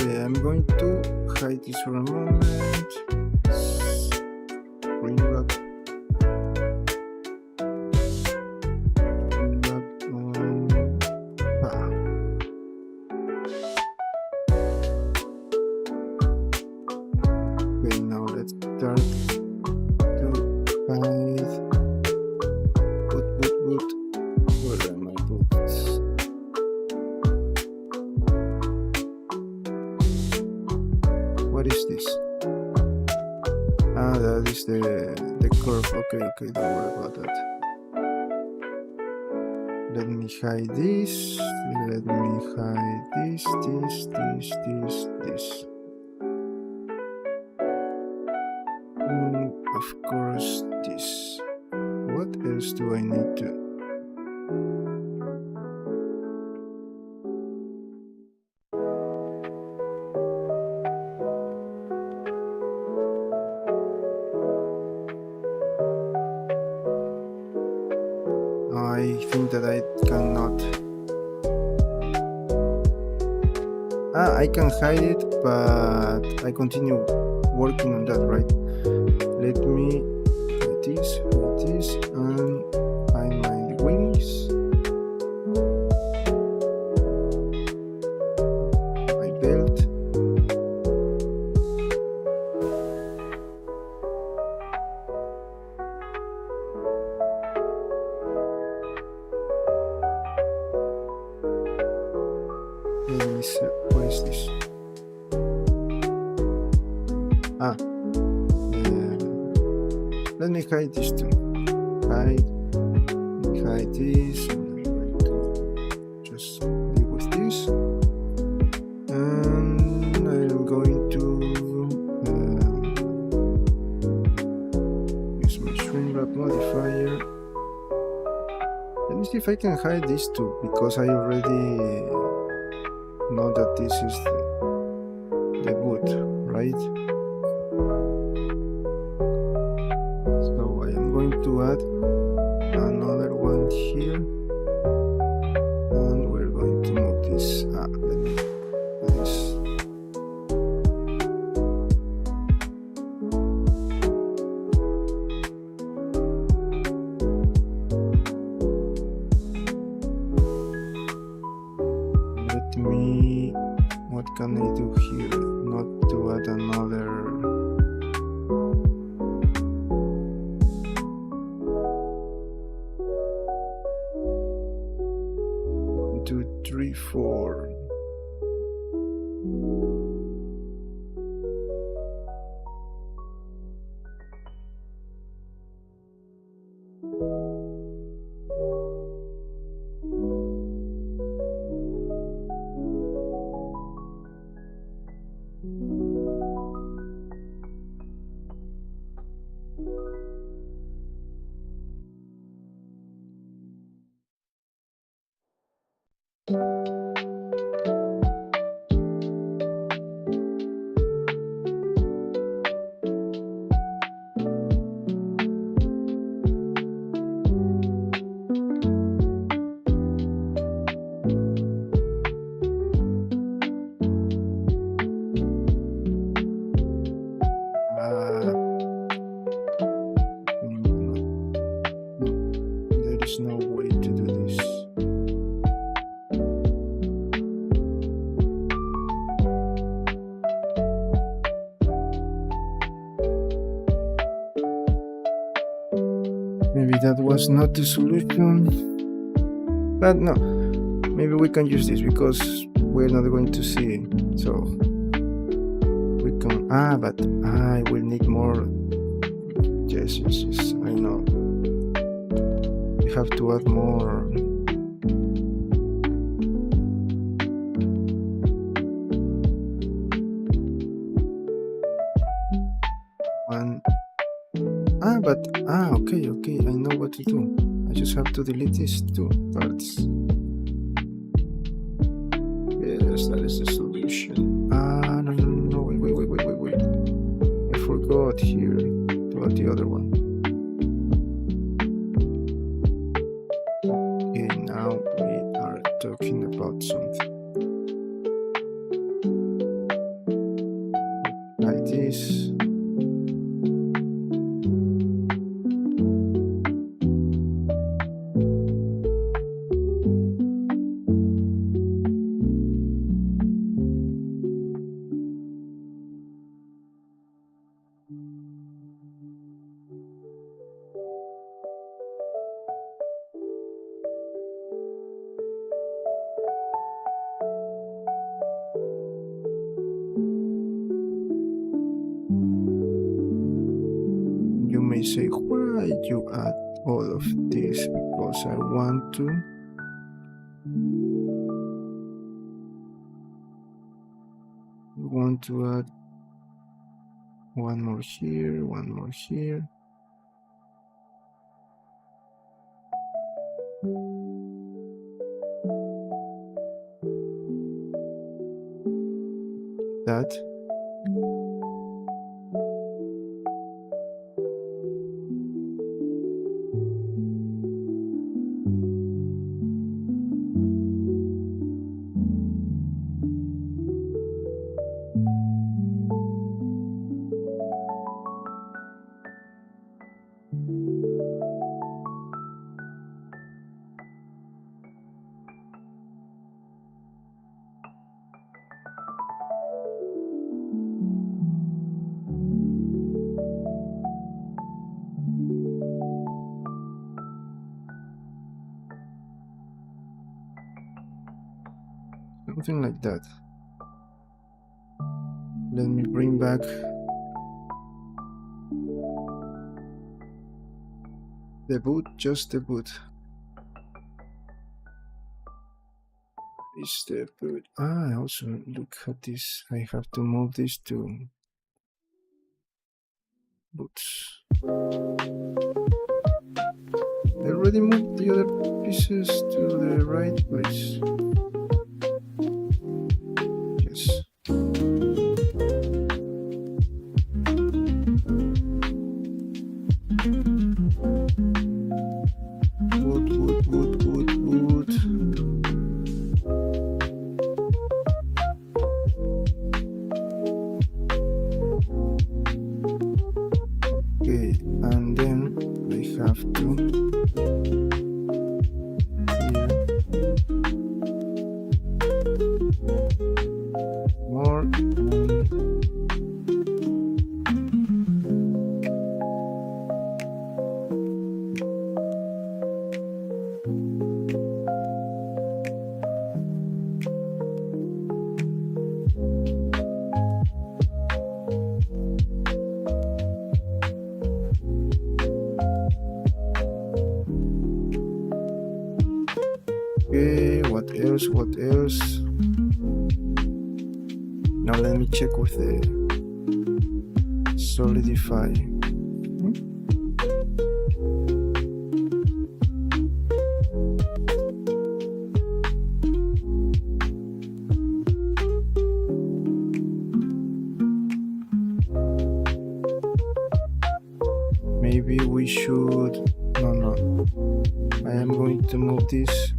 Yeah, I'm going to hide this for a moment. Bring back Okay, now let's start to hide. Boot. Where are my boots? What is this? That is the curve. Okay, don't worry about that. Let me hide this. Let me hide this. Of course, this. What else do I need to? I think that I cannot. I can hide it, but I continue working on that, right? Let me hide this, and hide my wings, my belt. Let me see, what is this? Let me hide this too. Hide this. I'm going to just deal with this. And I'm going to use my shrink wrap modifier. Let me see if I can hide this too, because I already know that this is the boot, right? So I am going to add another one here, and we're going to move can I do here? Not to add another. 2, 3, 4. There is no way to do this. Maybe that was not the solution, but no, maybe we can use this because we're not going to see it. So we can, but I will need more. Yes, I know. We have to add more. Okay, I know what to do. I just have to delete these two parts. Yes, that is the solution. No, wait. I forgot here to add the other one. Okay, now we are talking about something. Like this. You may say, why you add all of this? Because I want to add one more here, one more here. That. Something like that. Let me bring back the boot, just the boot. Is the boot. Also look at this. I have to move this to boots. I already moved the other pieces to the right place. Yes. Wood. Okay, and then we have to here what else? Now let me check with the solidify. Maybe we should, no, I am going to move this.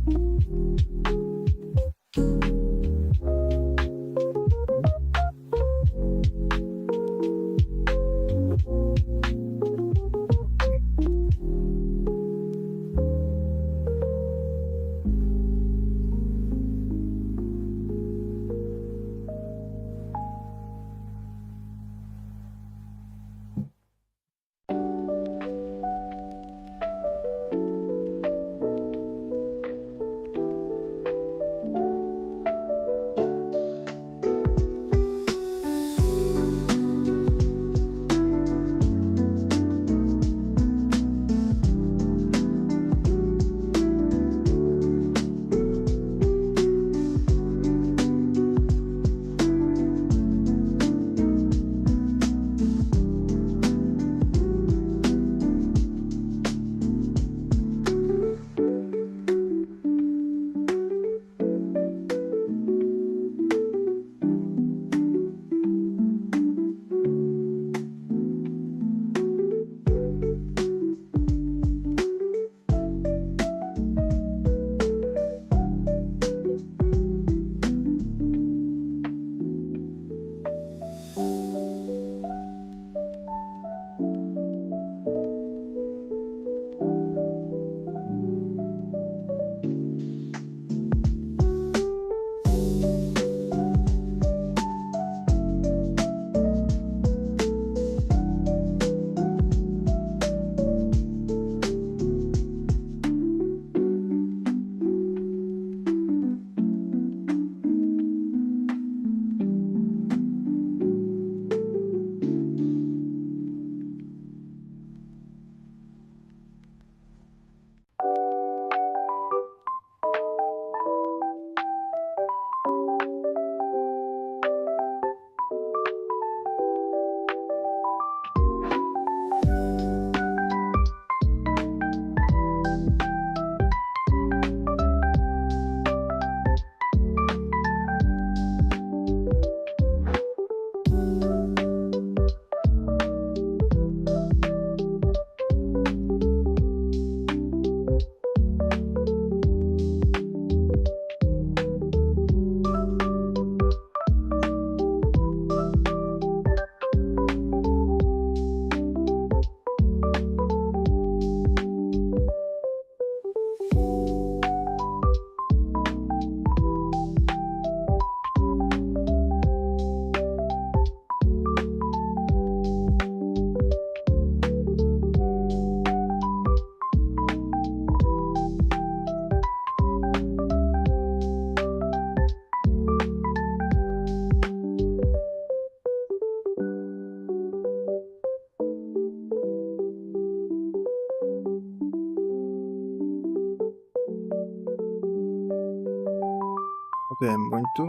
Okay, I'm going to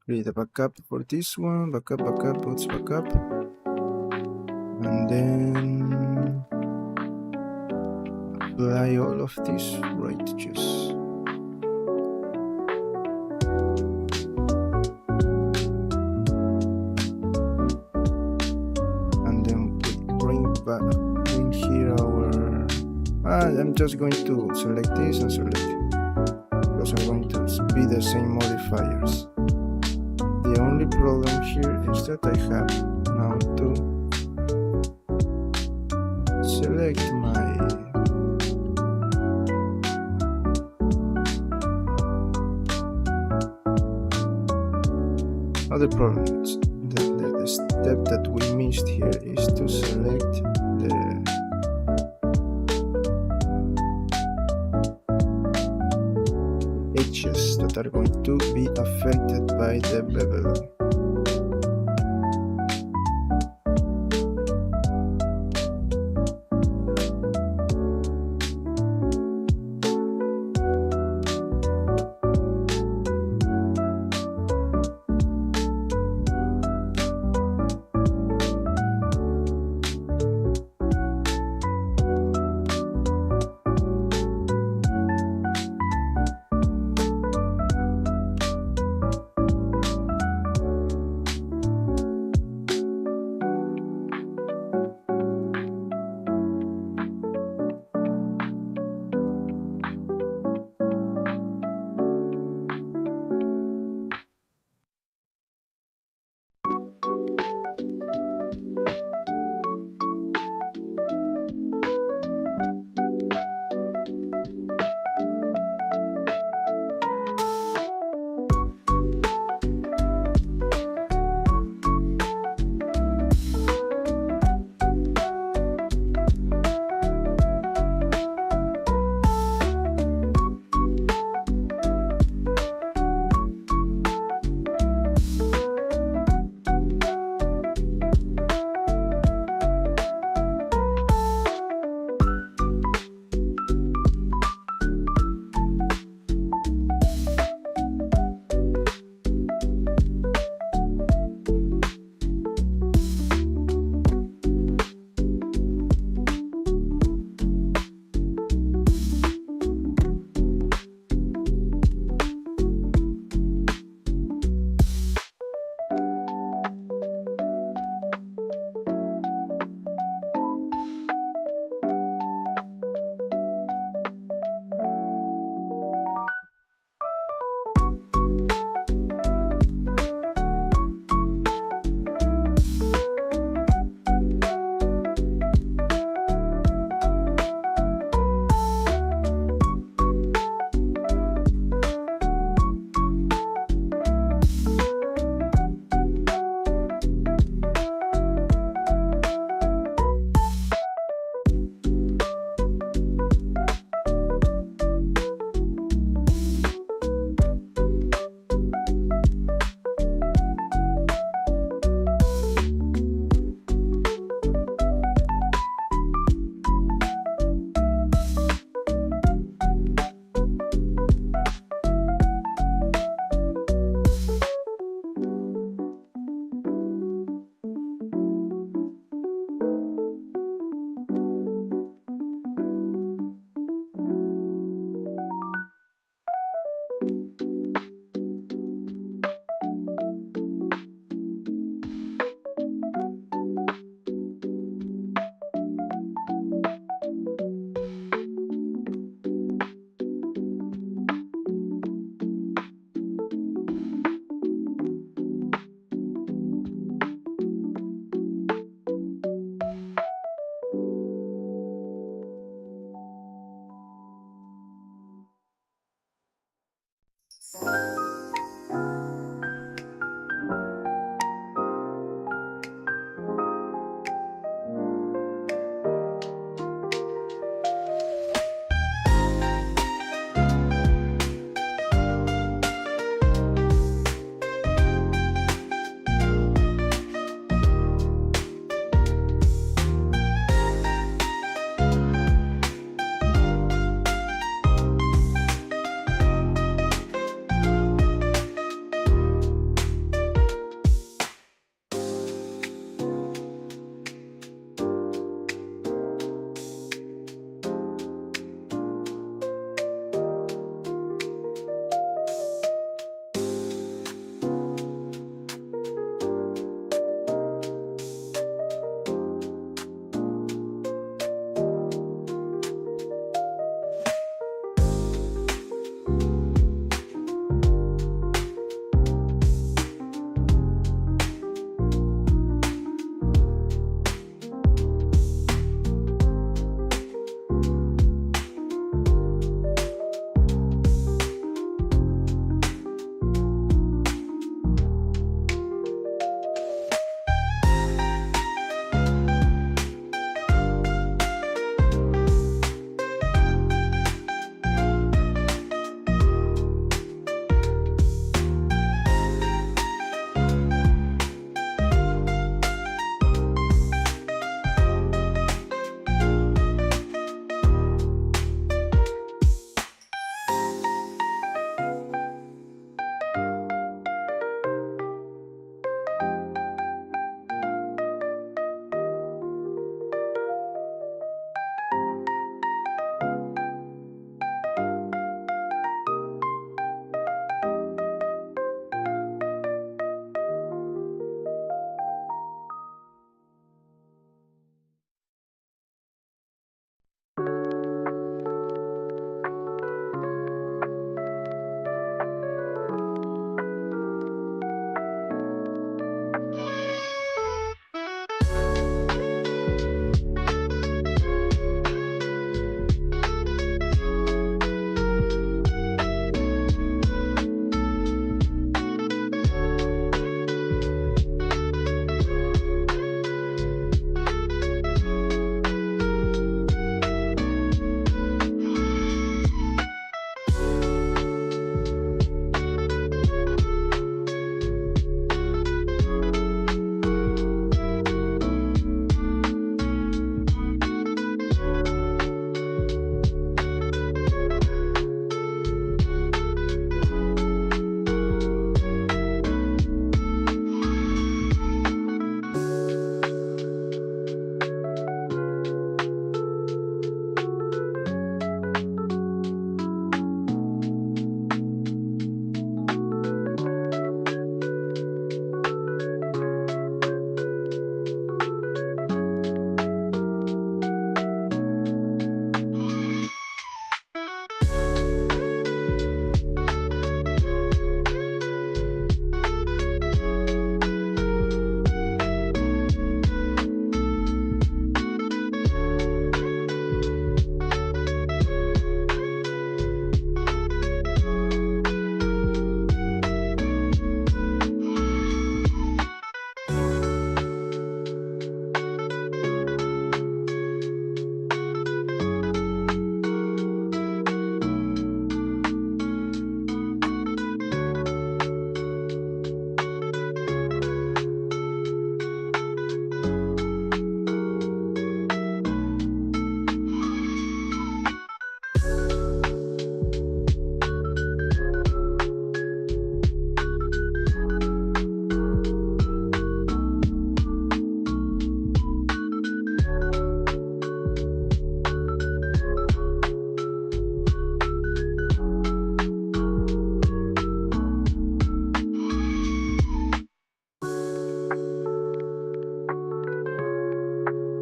create a backup for this one. Backup, what's backup? And then apply all of this right juice. And then bring here our... I'm just going to select this and select it. Those are going to be the same modifiers. The only problem here is that I have now to select my other problem. The step that we missed here is to select the edges that are going to be affected by the bevel.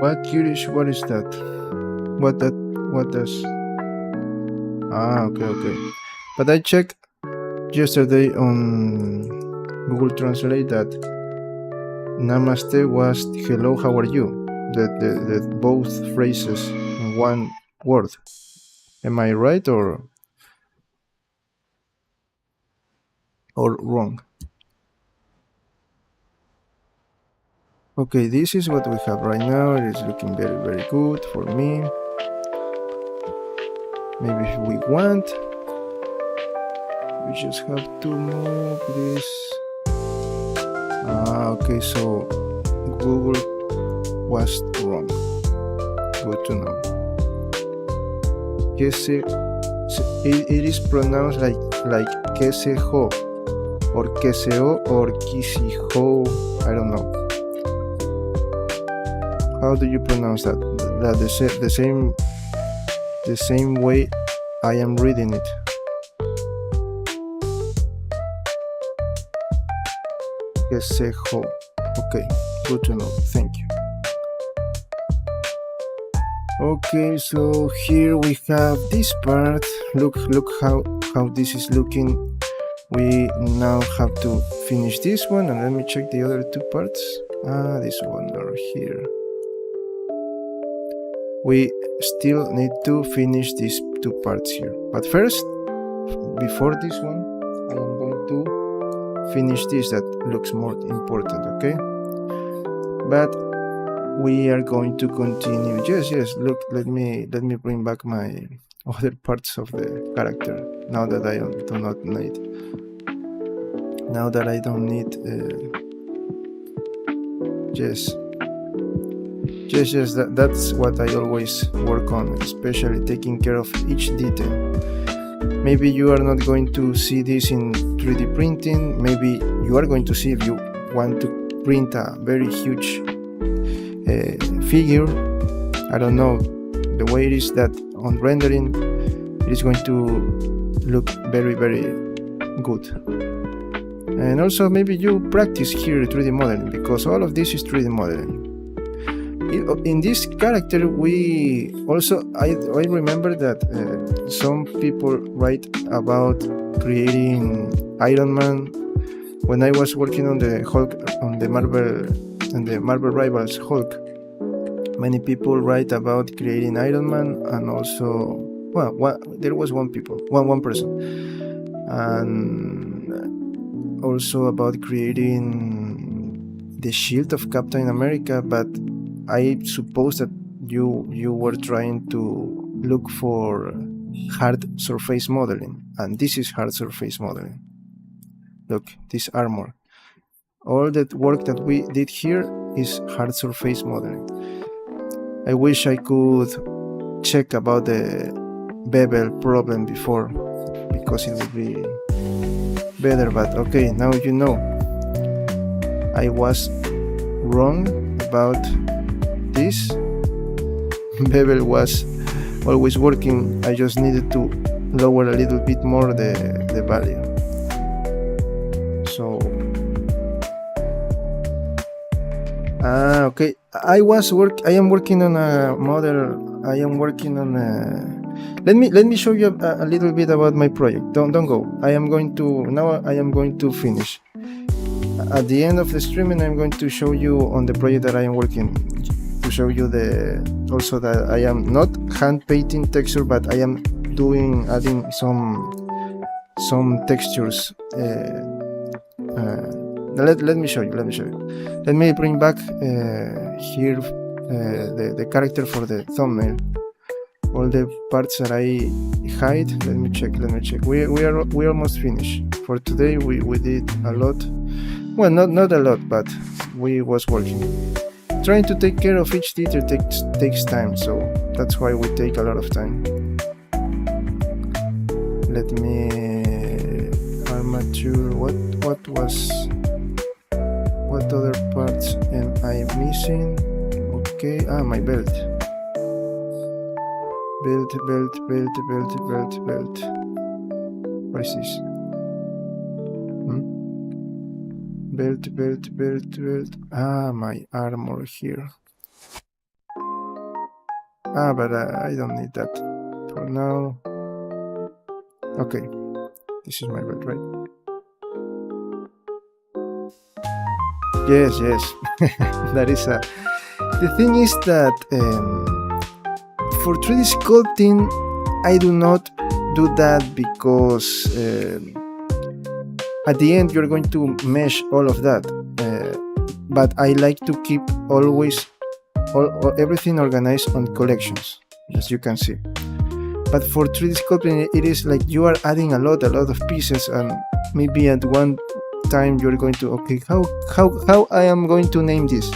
What Kirish? What is that? What does? Okay. But I checked yesterday on Google Translate that Namaste was hello, how are you? The both phrases in one word. Am I right or wrong? Okay, this is what we have right now. It is looking very, very good for me. Maybe if we want, we just have to move this. Okay, so Google was wrong. Good to know. It is pronounced like Keseho or Keseo or Kisiho. I don't know. How do you pronounce that? The same way I am reading it. Keseho. Okay, good to know. Thank you. Okay, so here we have this part. Look how this is looking. We now have to finish this one, and let me check the other two parts. This one are here. We still need to finish these two parts here. But first, before this one, I am going to finish this that looks more important, okay? But we are going to continue. Yes, look, let me bring back my other parts of the character now that I do not need. Now that I don't need yes, that's what I always work on, especially taking care of each detail. Maybe you are not going to see this in 3D printing. Maybe you are going to see if you want to print a very huge figure. I don't know. The way it is that on rendering, it is going to look very, very good. And also maybe you practice here 3D modeling, because all of this is 3D modeling. In this character, we also I remember that some people write about creating Iron Man. When I was working on the Hulk, on the Marvel Rivals Hulk, many people write about creating Iron Man, and also there was one person, and also about creating the shield of Captain America. But I suppose that you were trying to look for hard surface modeling, and this is hard surface modeling. Look, this armor. All that work that we did here is hard surface modeling. I wish I could check about the bevel problem before, because it would be better, but okay, now you know. I was wrong about this. Bevel was always working. I just needed to lower a little bit more the value. So okay, I am working on a model. I am working on a. Let me show you a little bit about my project. Don't go. I am going to finish. At the end of the streaming, I'm going to show you on the project that I am working, to show you also that I am not hand painting texture, but I am adding some textures. Let me show you. Let me bring back here the character for the thumbnail. All the parts that I hide. Let me check. We almost finished. For today we did a lot. Well, not a lot, but we was working. Trying to take care of each detail takes time, so that's why we take a lot of time. Let me armature. What other parts am I missing? Okay, my belt. Belt. What is this? Belt. My armor here. But I don't need that for now. Okay, this is my bed, right? Yes, that is a. The thing is that for 3D sculpting, I do not do that because at the end you're going to mesh all of that. But I like to keep always everything organized on collections, as you can see. But for 3D sculpting, it is like you are adding a lot of pieces, and maybe at one time you're going to, okay, how I am going to name this?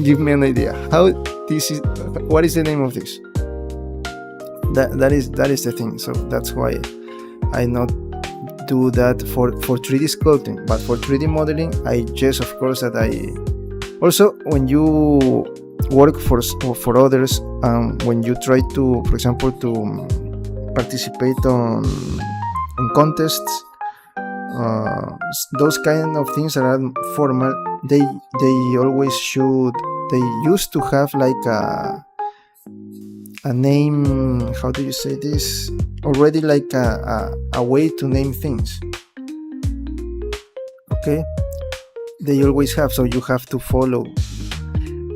Give me an idea. What is the name of this? That is the thing. So that's why I not do that for 3D sculpting. But for 3D modeling, I just, of course, that I also, when you work for others, when you try to, for example, to participate on contests, those kind of things that are formal, they always they used to have like a name, how do you say this, already, like a way to name things. Okay, they always have, so you have to follow.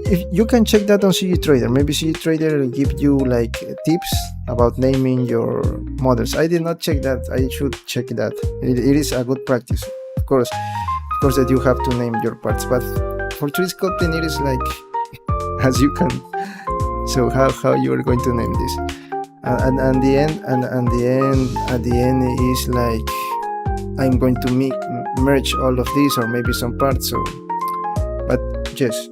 If you can check that on CG Trader, maybe CG Trader will give you like tips about naming your models. I did not check that. I should check that. It is a good practice, of course that you have to name your parts. But for 3D sculpting, it is like as you can. So how you are going to name this? And the end is like I'm going to merge all of these, or maybe some parts. So, but yes.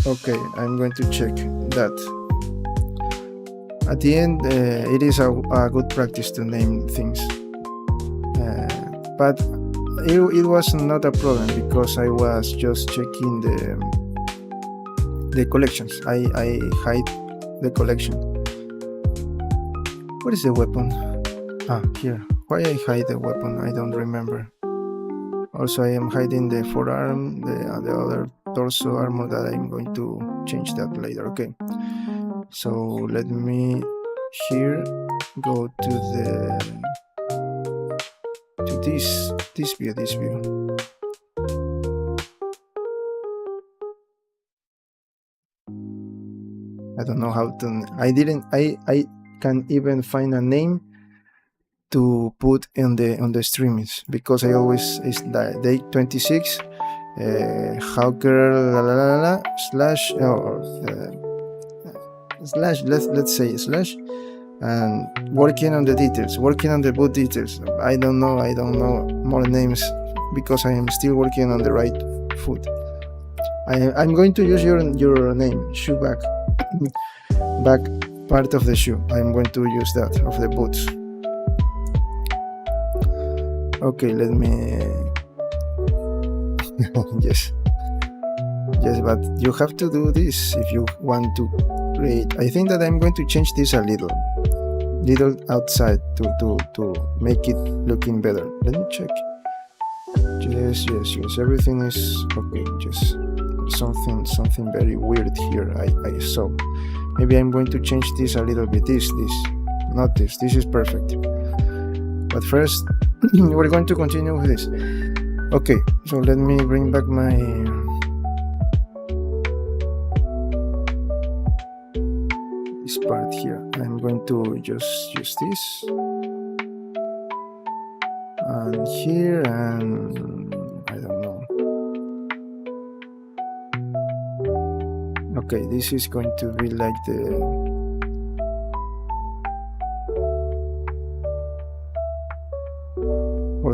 Okay, I'm going to check that. At the end, it is a good practice to name things. But it was not a problem because I was just checking the collections. I hide the collection. What is the weapon? Here. Why I hide the weapon? I don't remember. Also, I am hiding the forearm, the other torso armor that I'm going to change that later. Okay, so let me here go to this view. I don't know how to. I can't even find a name to put in the streamings, because I always, it's the day 26 Hawkgirl slash let's say slash, and working on the details, working on the boot details. I don't know more names because I am still working on the right foot. I'm going to use your name, shoe back part of the shoe. I'm going to use that of the boots. Okay, let me yes, but you have to do this if you want to create. I think that I'm going to change this a little outside to make it looking better. Let me check. Yes, everything is okay. Just something very weird here I saw. Maybe I'm going to change this a little bit. This not this is perfect. But first we're going to continue with this. Okay, so let me bring back my this part here. I'm going to just use this and here, and I don't know. Okay, this is going to be like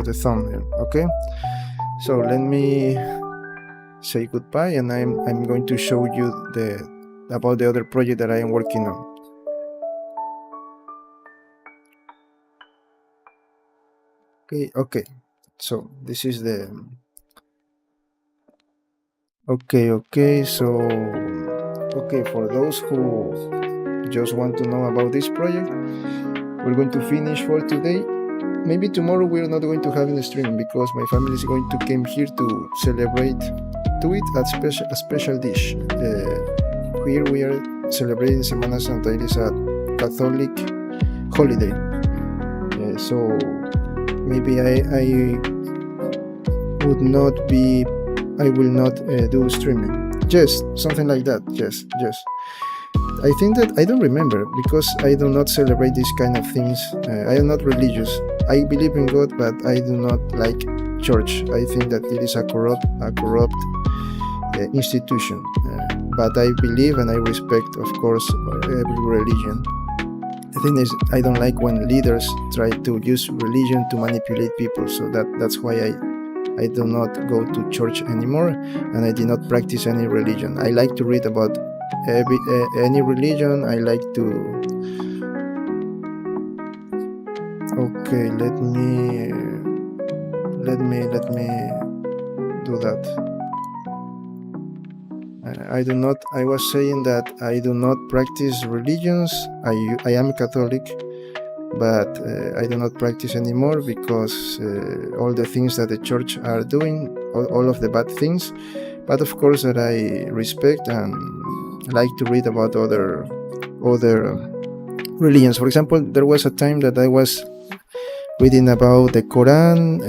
the thumbnail. Okay, so let me say goodbye, and I'm going to show you about the other project that I am working on. Okay, so this is the for those who just want to know about this project, we're going to finish for today. Maybe tomorrow we're not going to have a stream because my family is going to come here to celebrate to eat a special dish. Here we are celebrating Semana Santa. It is a Catholic holiday. So maybe I will not do streaming. Yes, something like that. Yes. I think that I don't remember, because I do not celebrate these kind of things. I am not religious. I believe in God, but I do not like church. I think that it is a corrupt institution. But I believe and I respect, of course, every religion. The thing is, I don't like when leaders try to use religion to manipulate people. So that's why I do not go to church anymore, and I did not practice any religion. I like to read about any religion. I like to. Okay, let me do that. I was saying that I do not practice religions. I am Catholic, but I do not practice anymore, because all the things that the church are doing, all of the bad things. But of course that I respect and like to read about other religions. For example, there was a time that I was reading about the Quran,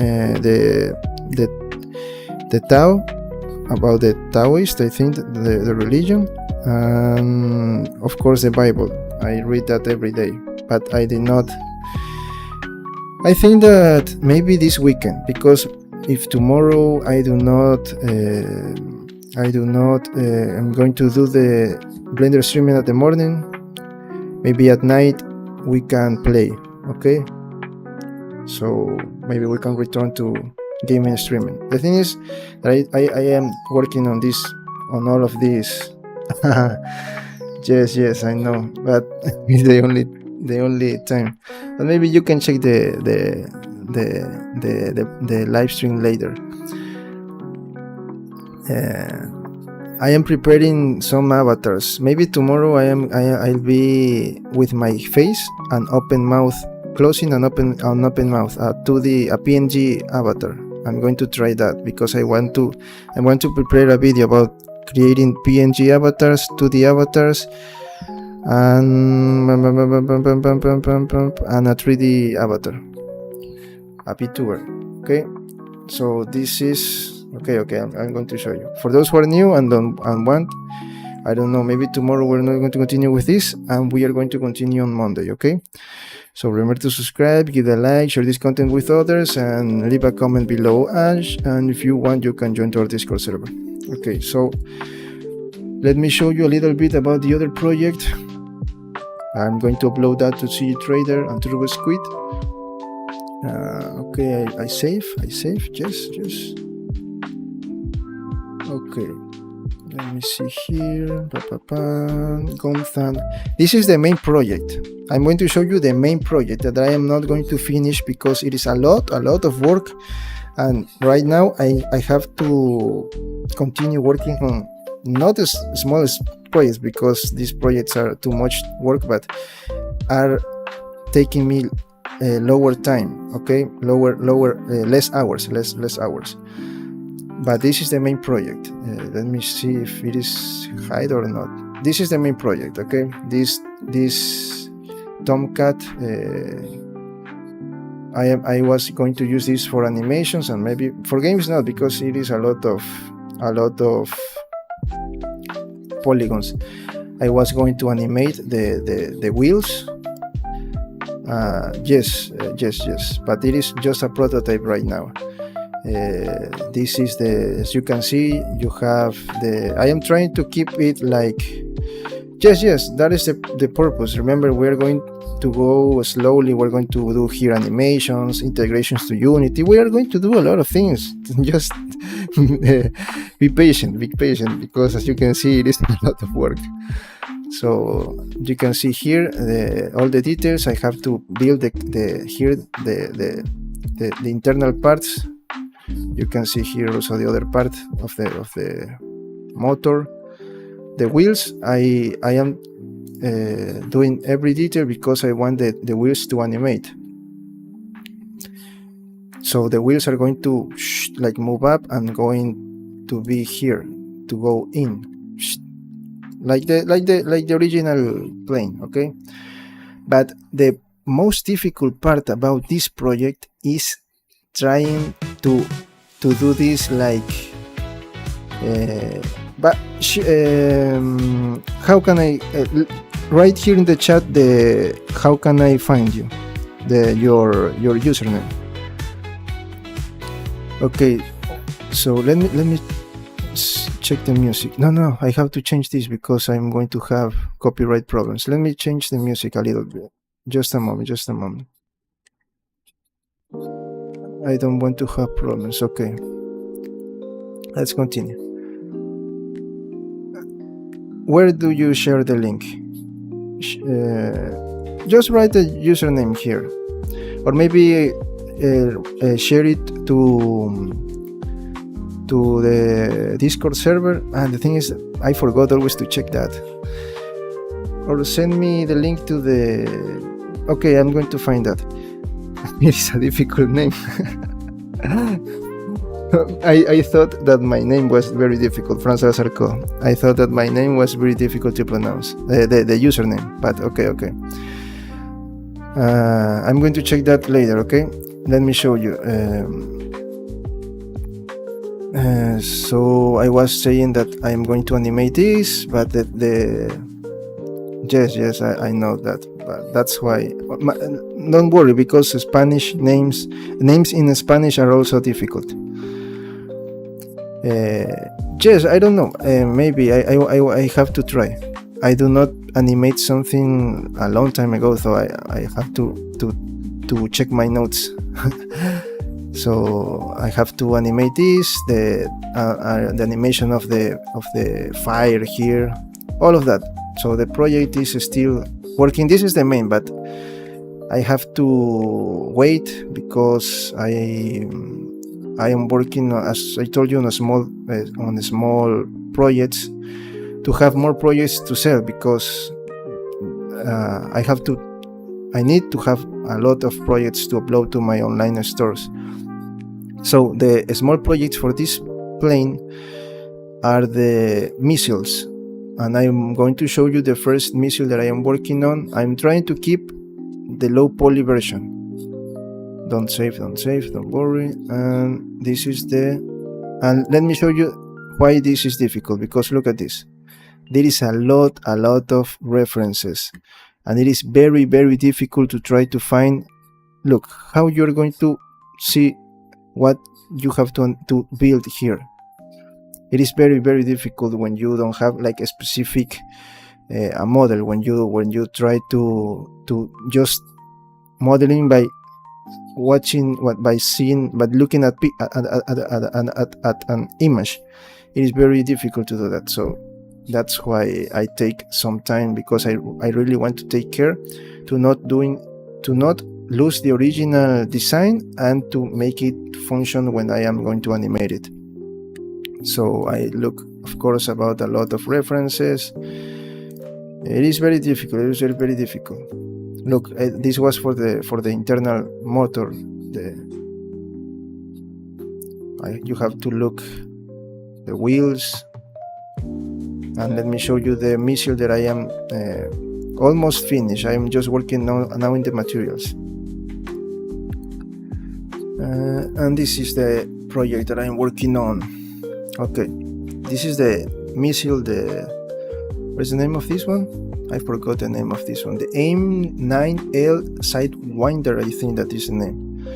the Tao, about the Taoist, I think, the religion, and of course the Bible. I read that every day, but I did not. I think that maybe this weekend, because if tomorrow I'm going to do the Blender streaming at the morning, maybe at night we can play, okay? So maybe we can return to gaming streaming. The thing is that I am working on all of this. yes, I know, but it's the only time. But maybe you can check the live stream later. I am preparing some avatars. Maybe tomorrow I'll be with my face and open mouth, closing and open mouth, to a PNG avatar. I'm going to try that, because I want to prepare a video about creating PNG avatars, 2D avatars, and a 3D avatar, a VTuber. Okay, so this is okay. I'm going to show you. For those who are new and want, I don't know, maybe tomorrow we're not going to continue with this, and we are going to continue on Monday. Okay. So remember to subscribe, give a like, share this content with others, and leave a comment below. And if you want, you can join our Discord server. Okay, so let me show you a little bit about the other project. I'm going to upload that to CG Trader and Turbo Squid. Okay, I save. Yes. Okay. Let me see here. This is the main project. I'm going to show you the main project that I am not going to finish, because it is a lot of work, and right now I have to continue working on not as small as projects, because these projects are too much work, but are taking me lower time. Okay, less hours. But this is the main project. Let me see if it is hide or not. This is the main project. Okay, this Tomcat. I was going to use this for animations, and maybe for games not, because it is a lot of polygons. I was going to animate the wheels. Yes. But it is just a prototype right now. This is as you can see, you have I am trying to keep it like, yes, that is the purpose. Remember, we're going to go slowly. We're going to do here animations, integrations to Unity. We are going to do a lot of things. Just be patient, because as you can see, it is a lot of work. So you can see here all the details. I have to build the internal parts. You can see here also the other part of the motor, the wheels. I am doing every detail, because I want the wheels to animate. So the wheels are going to like move up and going to be here, to go in, like the original plane, okay? But the most difficult part about this project is trying to do this like how can I write here in the chat the how can I find you, your username. Okay, so let me check the music. No, I have to change this because I'm going to have copyright problems. Let me change the music a little bit. Just a moment. I don't want to have problems. Okay, let's continue. Where do you share the link? Just write the username here, or maybe share it to the Discord server. And the thing is, I forgot always to check that. Or send me the link to the... Okay, I'm going to find that. It is a difficult name. I thought that my name was very difficult, François Sarko. I thought that my name was very difficult to pronounce, the username, but okay. I'm going to check that later, okay? Let me show you. So I was saying that I'm going to animate this, but yes, I know that, but that's why. Don't worry, because Spanish names in Spanish are also difficult. Yes, I don't know. Maybe I have to try. I do not animate something a long time ago, so I have to check my notes. So I have to animate this, the animation of the fire here, all of that. So the project is still working. This is the main, but I have to wait because I am working, as I told you, on small projects, to have more projects to sell, because I need to have a lot of projects to upload to my online stores. So the small projects for this plane are the missiles, and I'm going to show you the first missile that I am working on. I'm trying to keep the low poly version. Don't save, don't worry. And this is and let me show you why this is difficult, because look at this. There is a lot of references, and it is very difficult to try to find. Look how you're going to see what you have to build here. It is very difficult when you don't have like a specific a model, when you try to just modeling by watching, by looking at an image. It is very difficult to do that. So that's why I take some time, because I really want to take care to not lose the original design and to make it function when I am going to animate it. So I look, of course, about a lot of references. It is very difficult. It is very difficult. Look, this was for the internal motor. You have to look the wheels, and let me show you the missile that I am almost finished. I am just working now in the materials. And this is the project that I'm working on. Okay, this is the missile. What's the name of this one? I forgot the name of this one. The AIM-9L Sidewinder, I think that is the name.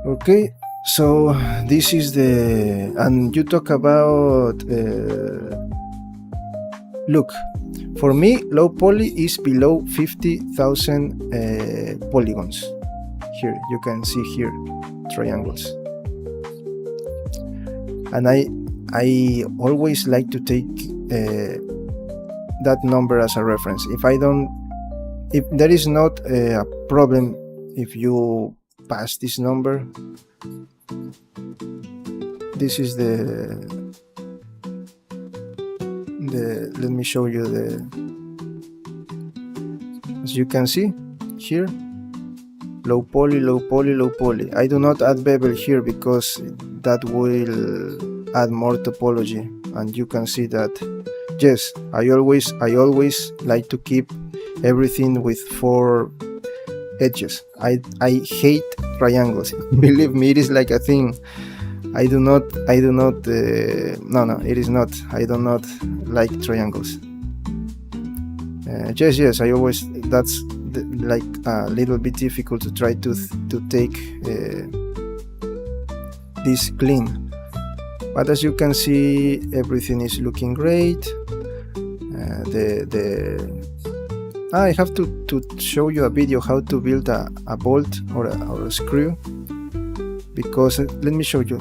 Okay, so this is and you talk about, look, for me, low poly is below 50,000 polygons. Here, you can see here, triangles. And I always like to take that number as a reference. If there is not a problem if you pass this number, this is let me show you as you can see here, low poly. I do not add bevel here because that will add more topology, and you can see that yes, I always like to keep everything with 4 edges. I hate triangles. Believe me, it is like a thing. I do not no, it is not. I do not like triangles. Yes, I always, that's like a little bit difficult to try to take this clean. But as you can see, everything is looking great. I have to show you a video how to build a bolt or a screw, because let me show you.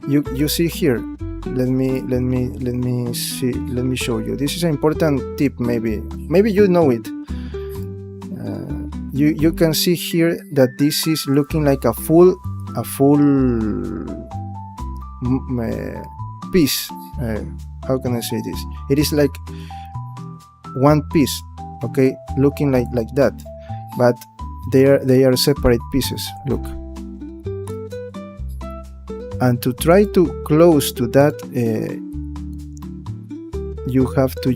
You see here. Let me show you. This is an important tip. Maybe you know it. You can see here that this is looking like a full piece. How can I say this? It is like one piece, okay, looking like that, but they are separate pieces. Look. And to try to close to that, you have to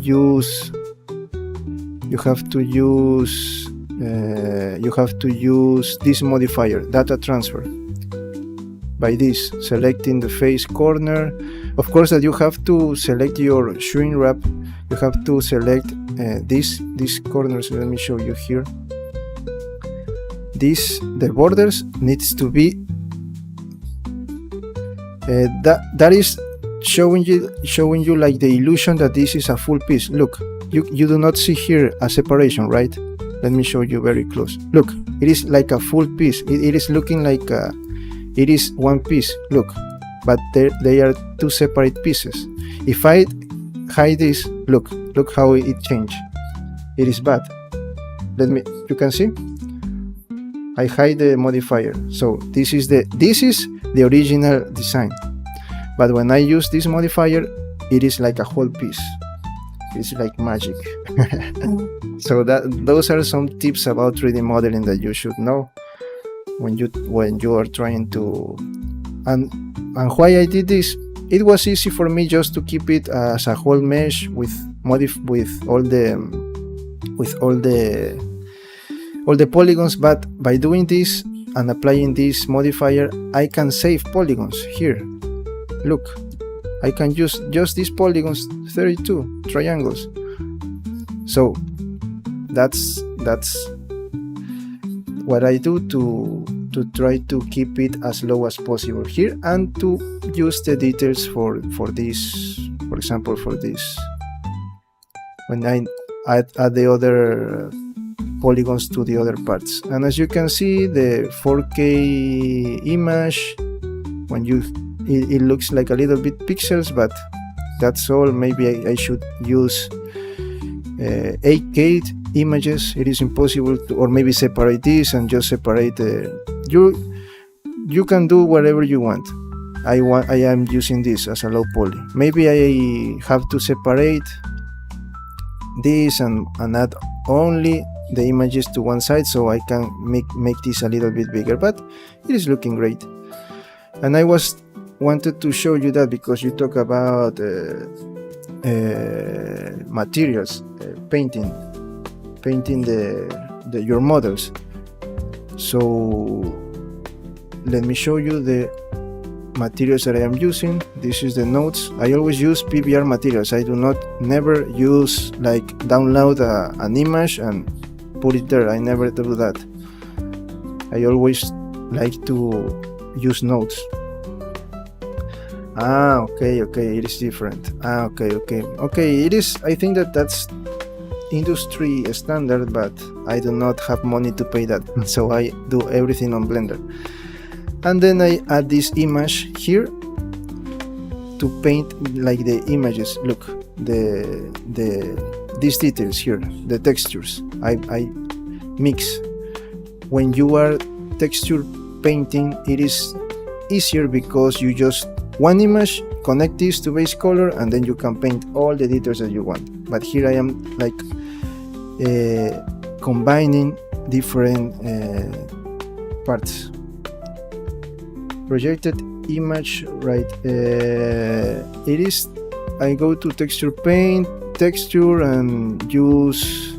use this modifier, data transfer. By this, selecting the face corner. Of course, that you have to select your shrink wrap. You have to select these corners. Let me show you here. The borders needs to be. That is showing you like the illusion that this is a full piece. Look, you do not see here a separation, right? Let me show you very close. Look, it is like a full piece. It is looking like it is one piece. Look, but they are 2 separate pieces. If I hide this, look how it changed. It is bad. You can see. I hide the modifier. So this is the original design, but when I use this modifier, it is like a whole piece. It's like magic. So those are some tips about 3D modeling that you should know when you are trying to. And why I did this, it was easy for me just to keep it as a whole mesh with all the polygons, but by doing this and applying this modifier, I can save polygons here. Look, I can use just these polygons, 32 triangles. So that's what I do to try to keep it as low as possible here, and to use the details for this. For example, for this, when I add the other polygons to the other parts. And as you can see, the 4K image, when it looks like a little bit pixels, but that's all. Maybe I should use 8K images. It is impossible to, or maybe separate this and just separate you can do whatever you want. I am using this as a low poly. Maybe I have to separate this and add only the images to one side, so I can make this a little bit bigger, but it is looking great. And I wanted to show you that because you talk about materials, painting your models. So let me show you the materials that I am using. This is the notes. I always use PBR materials. I do never use like download an image and put it there. I never do that. I always like to use notes. Okay, it is different. Okay, it is. I think that's industry standard, but I do not have money to pay that, so I do everything on Blender. And then I add this image here to paint like the images. Look, these details here, the textures. I mix. When you are texture painting, it is easier because you just one image, connect this to base color, and then you can paint all the details that you want. But here I am like combining different parts. Projected image, right? It is, I go to texture paint, texture, and use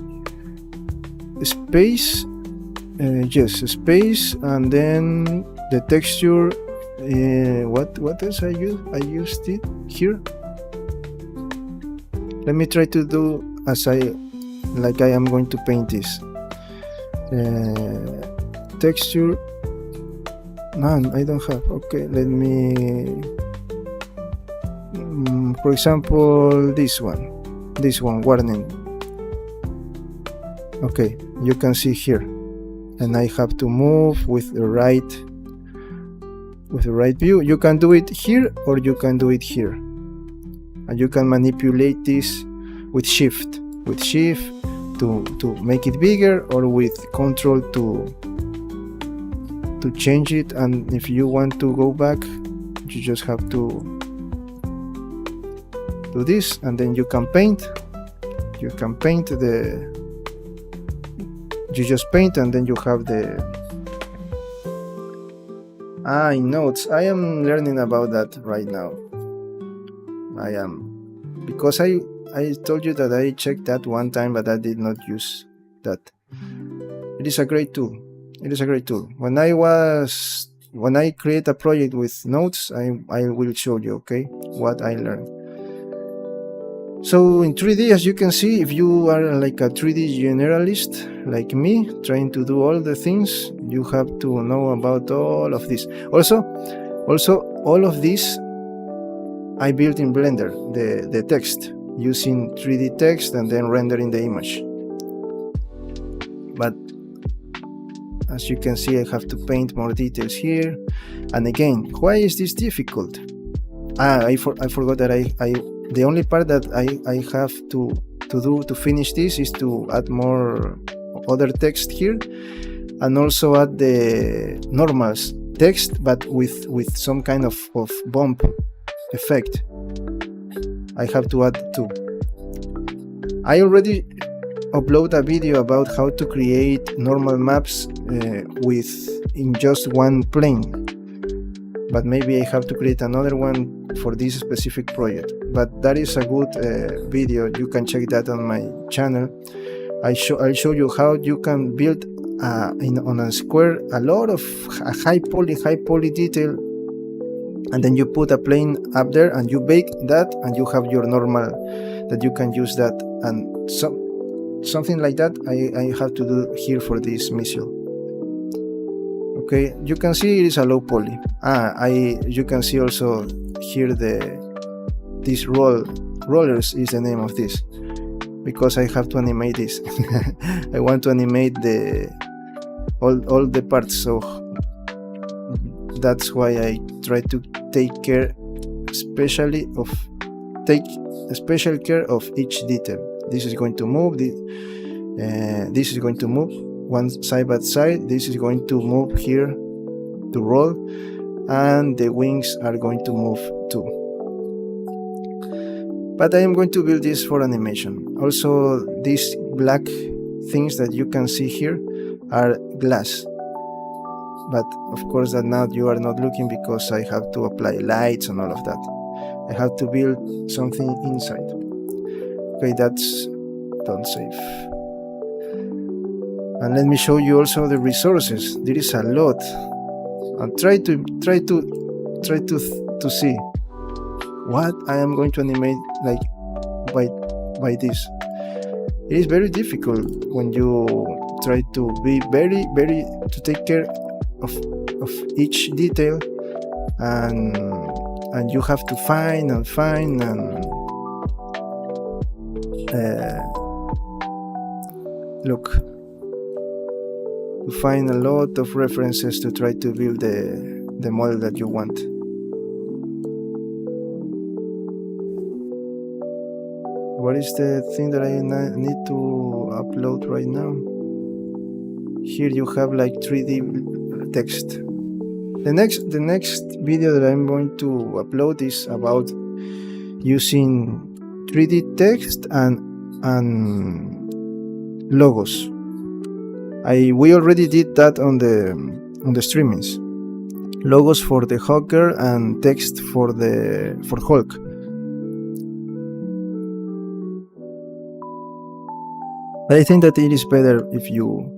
space. Yes, space, and then the texture. What else I used it here. Let me try to do as I am going to paint this. Texture. None, I don't have. Okay, let me. For example, this one, warning. Okay, you can see here, and I have to move with the right view. You can do it here or you can do it here, and you can manipulate this with shift to make it bigger, or with control to change it. And if you want to go back, you just have to do this, and then you can paint. You just paint, and then you have the in notes. I am learning about that right now. I am, because I told you that I checked that one time, but I did not use that. It is a great tool. When I create a project with notes, I will show you, okay, what I learned. So in 3D, as you can see, if you are like a 3D generalist like me, trying to do all the things, you have to know about all of this. Also all of this I built in Blender, the text, using 3D text and then rendering the image. But as you can see, I have to paint more details here. And again, why is this difficult? I forgot that the only part that I have to do to finish this is to add more other text here, and also add the normal text, but with some kind of bump effect. I have to add too. I already upload a video about how to create normal maps in just one plane, but maybe I have to create another one for this specific project. But that is a good video. You can check that on my channel. I'll show you how you can build on a square a lot of high poly detail, and then you put a plane up there and you bake that, and you have your normal that you can use that. And something like that I have to do here for this missile. Okay, you can see it is a low poly. You can see also here this rollers is the name of this, because I have to animate this. I want to animate all the parts, so that's why I try to take special care of each detail. This is going to move. This is going to move one side by side. This is going to move here to roll, and the wings are going to move too. But I am going to build this for animation. Also, these black things that you can see here are glass. But of course that now you are not looking, because I have to apply lights and all of that. I have to build something inside. Okay, that's don't save. And let me show you also the resources. There is a lot. And try to see what I am going to animate like by this. It is very difficult when you try to be very to take care of each detail, and you have to find and look, to find a lot of references to try to build the model that you want. What is the thing that I need to upload right now? Here you have like 3D text. The next video that I'm going to upload is about using 3D text and logos. We already did that on the streamings. logos for the Hawkgirl and text for Hulk. But I think that it is better if you.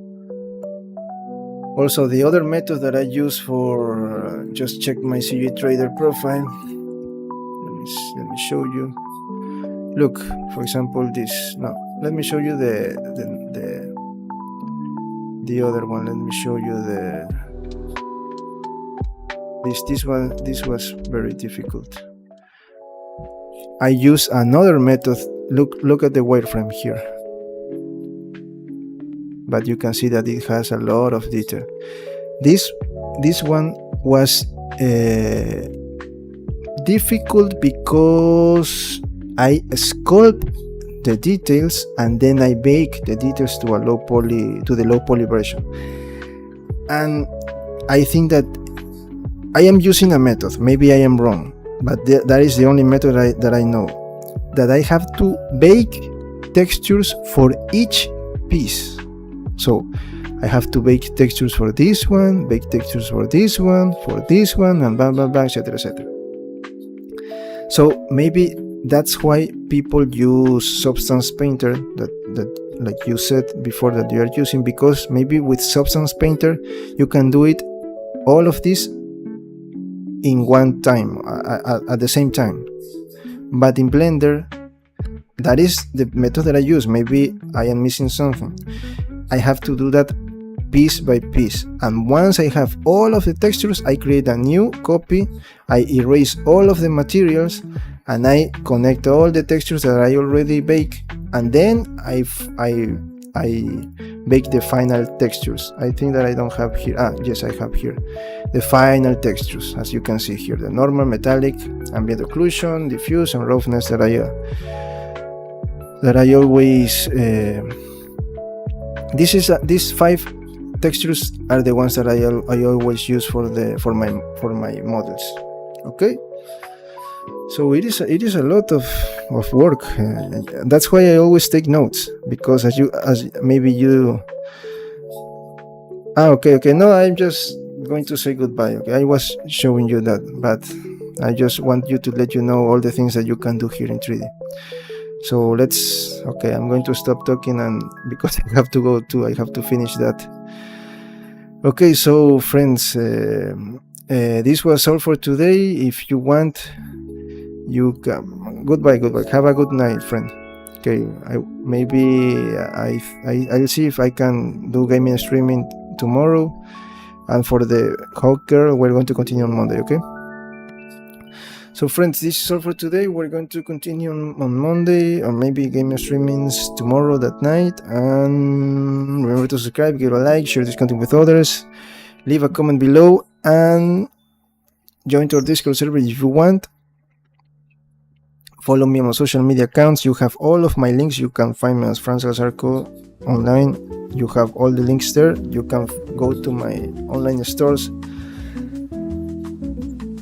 Also, the other method that I use for just check my CG Trader profile. Let me show you. Look, for example, this. No, let me show you the other one. Let me show you this one. This was very difficult. I use another method. Look at the wireframe here. But you can see that it has a lot of detail. This one was difficult because I sculpt the details and then I bake the details to the low poly version. And I think that I am using a method. Maybe I am wrong, but that is the only method that I know. That I have to bake textures for each piece. So I have to bake textures for this one, bake textures for this one, and blah blah blah, etc., etc. So maybe that's why people use Substance Painter, that like you said before that you are using, because maybe with Substance Painter you can do it all of this in one time, at the same time. But in Blender, that is the method that I use. Maybe I am missing something. I have to do that piece by piece, and once I have all of the textures, I create a new copy, I erase all of the materials, and I connect all the textures that I already bake, and then I bake the final textures. I think that I don't have here. Yes, I have here the final textures, as you can see here: the normal, metallic, ambient occlusion, diffuse, and roughness that I always. These 5 textures are the ones that I always use for my models. Okay, so it is a lot of work. That's why I always take notes, because as maybe you. Okay. No, I'm just going to say goodbye. Okay, I was showing you that, but I just want you to let you know all the things that you can do here in 3D. So okay, I'm going to stop talking, and because I have to go too, I have to finish that. Okay, so friends, this was all for today. If you want, you can. Goodbye. Have a good night, friend. Okay, I'll see if I can do gaming streaming tomorrow, and for the Hawkgirl, we're going to continue on Monday. Okay. So friends, this is all for today. We're going to continue on Monday, or maybe game streamings tomorrow that night. And remember to subscribe, give a like, share this content with others, leave a comment below, and join our Discord server if you want. Follow me on my social media accounts. You have all of my links. You can find me as Franz Lazarco online. You have all the links there. You can go to my online stores,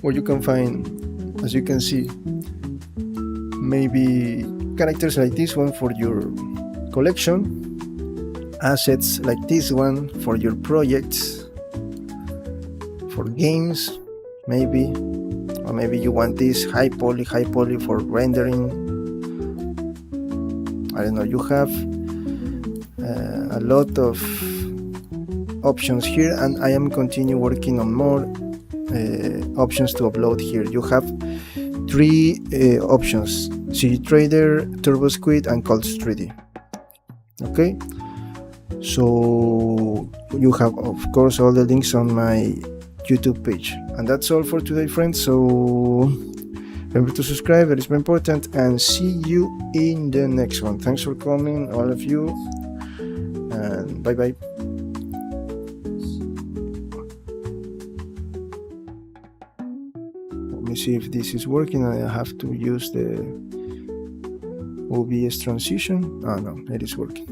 where you can find, as you can see, maybe characters like this one for your collection, assets like this one for your projects, for games, maybe, or maybe you want this high poly for rendering. I don't know. You have a lot of options here, and I am continue working on more options to upload here. You have 3 options: CG Trader, TurboSquid, and Cults 3D. Okay, so you have, of course, all the links on my YouTube page. And that's all for today, friends. So remember to subscribe, that is very important, and see you in the next one. Thanks for coming, all of you, and bye bye. See if this is working. I have to use the OBS transition. No, it is working.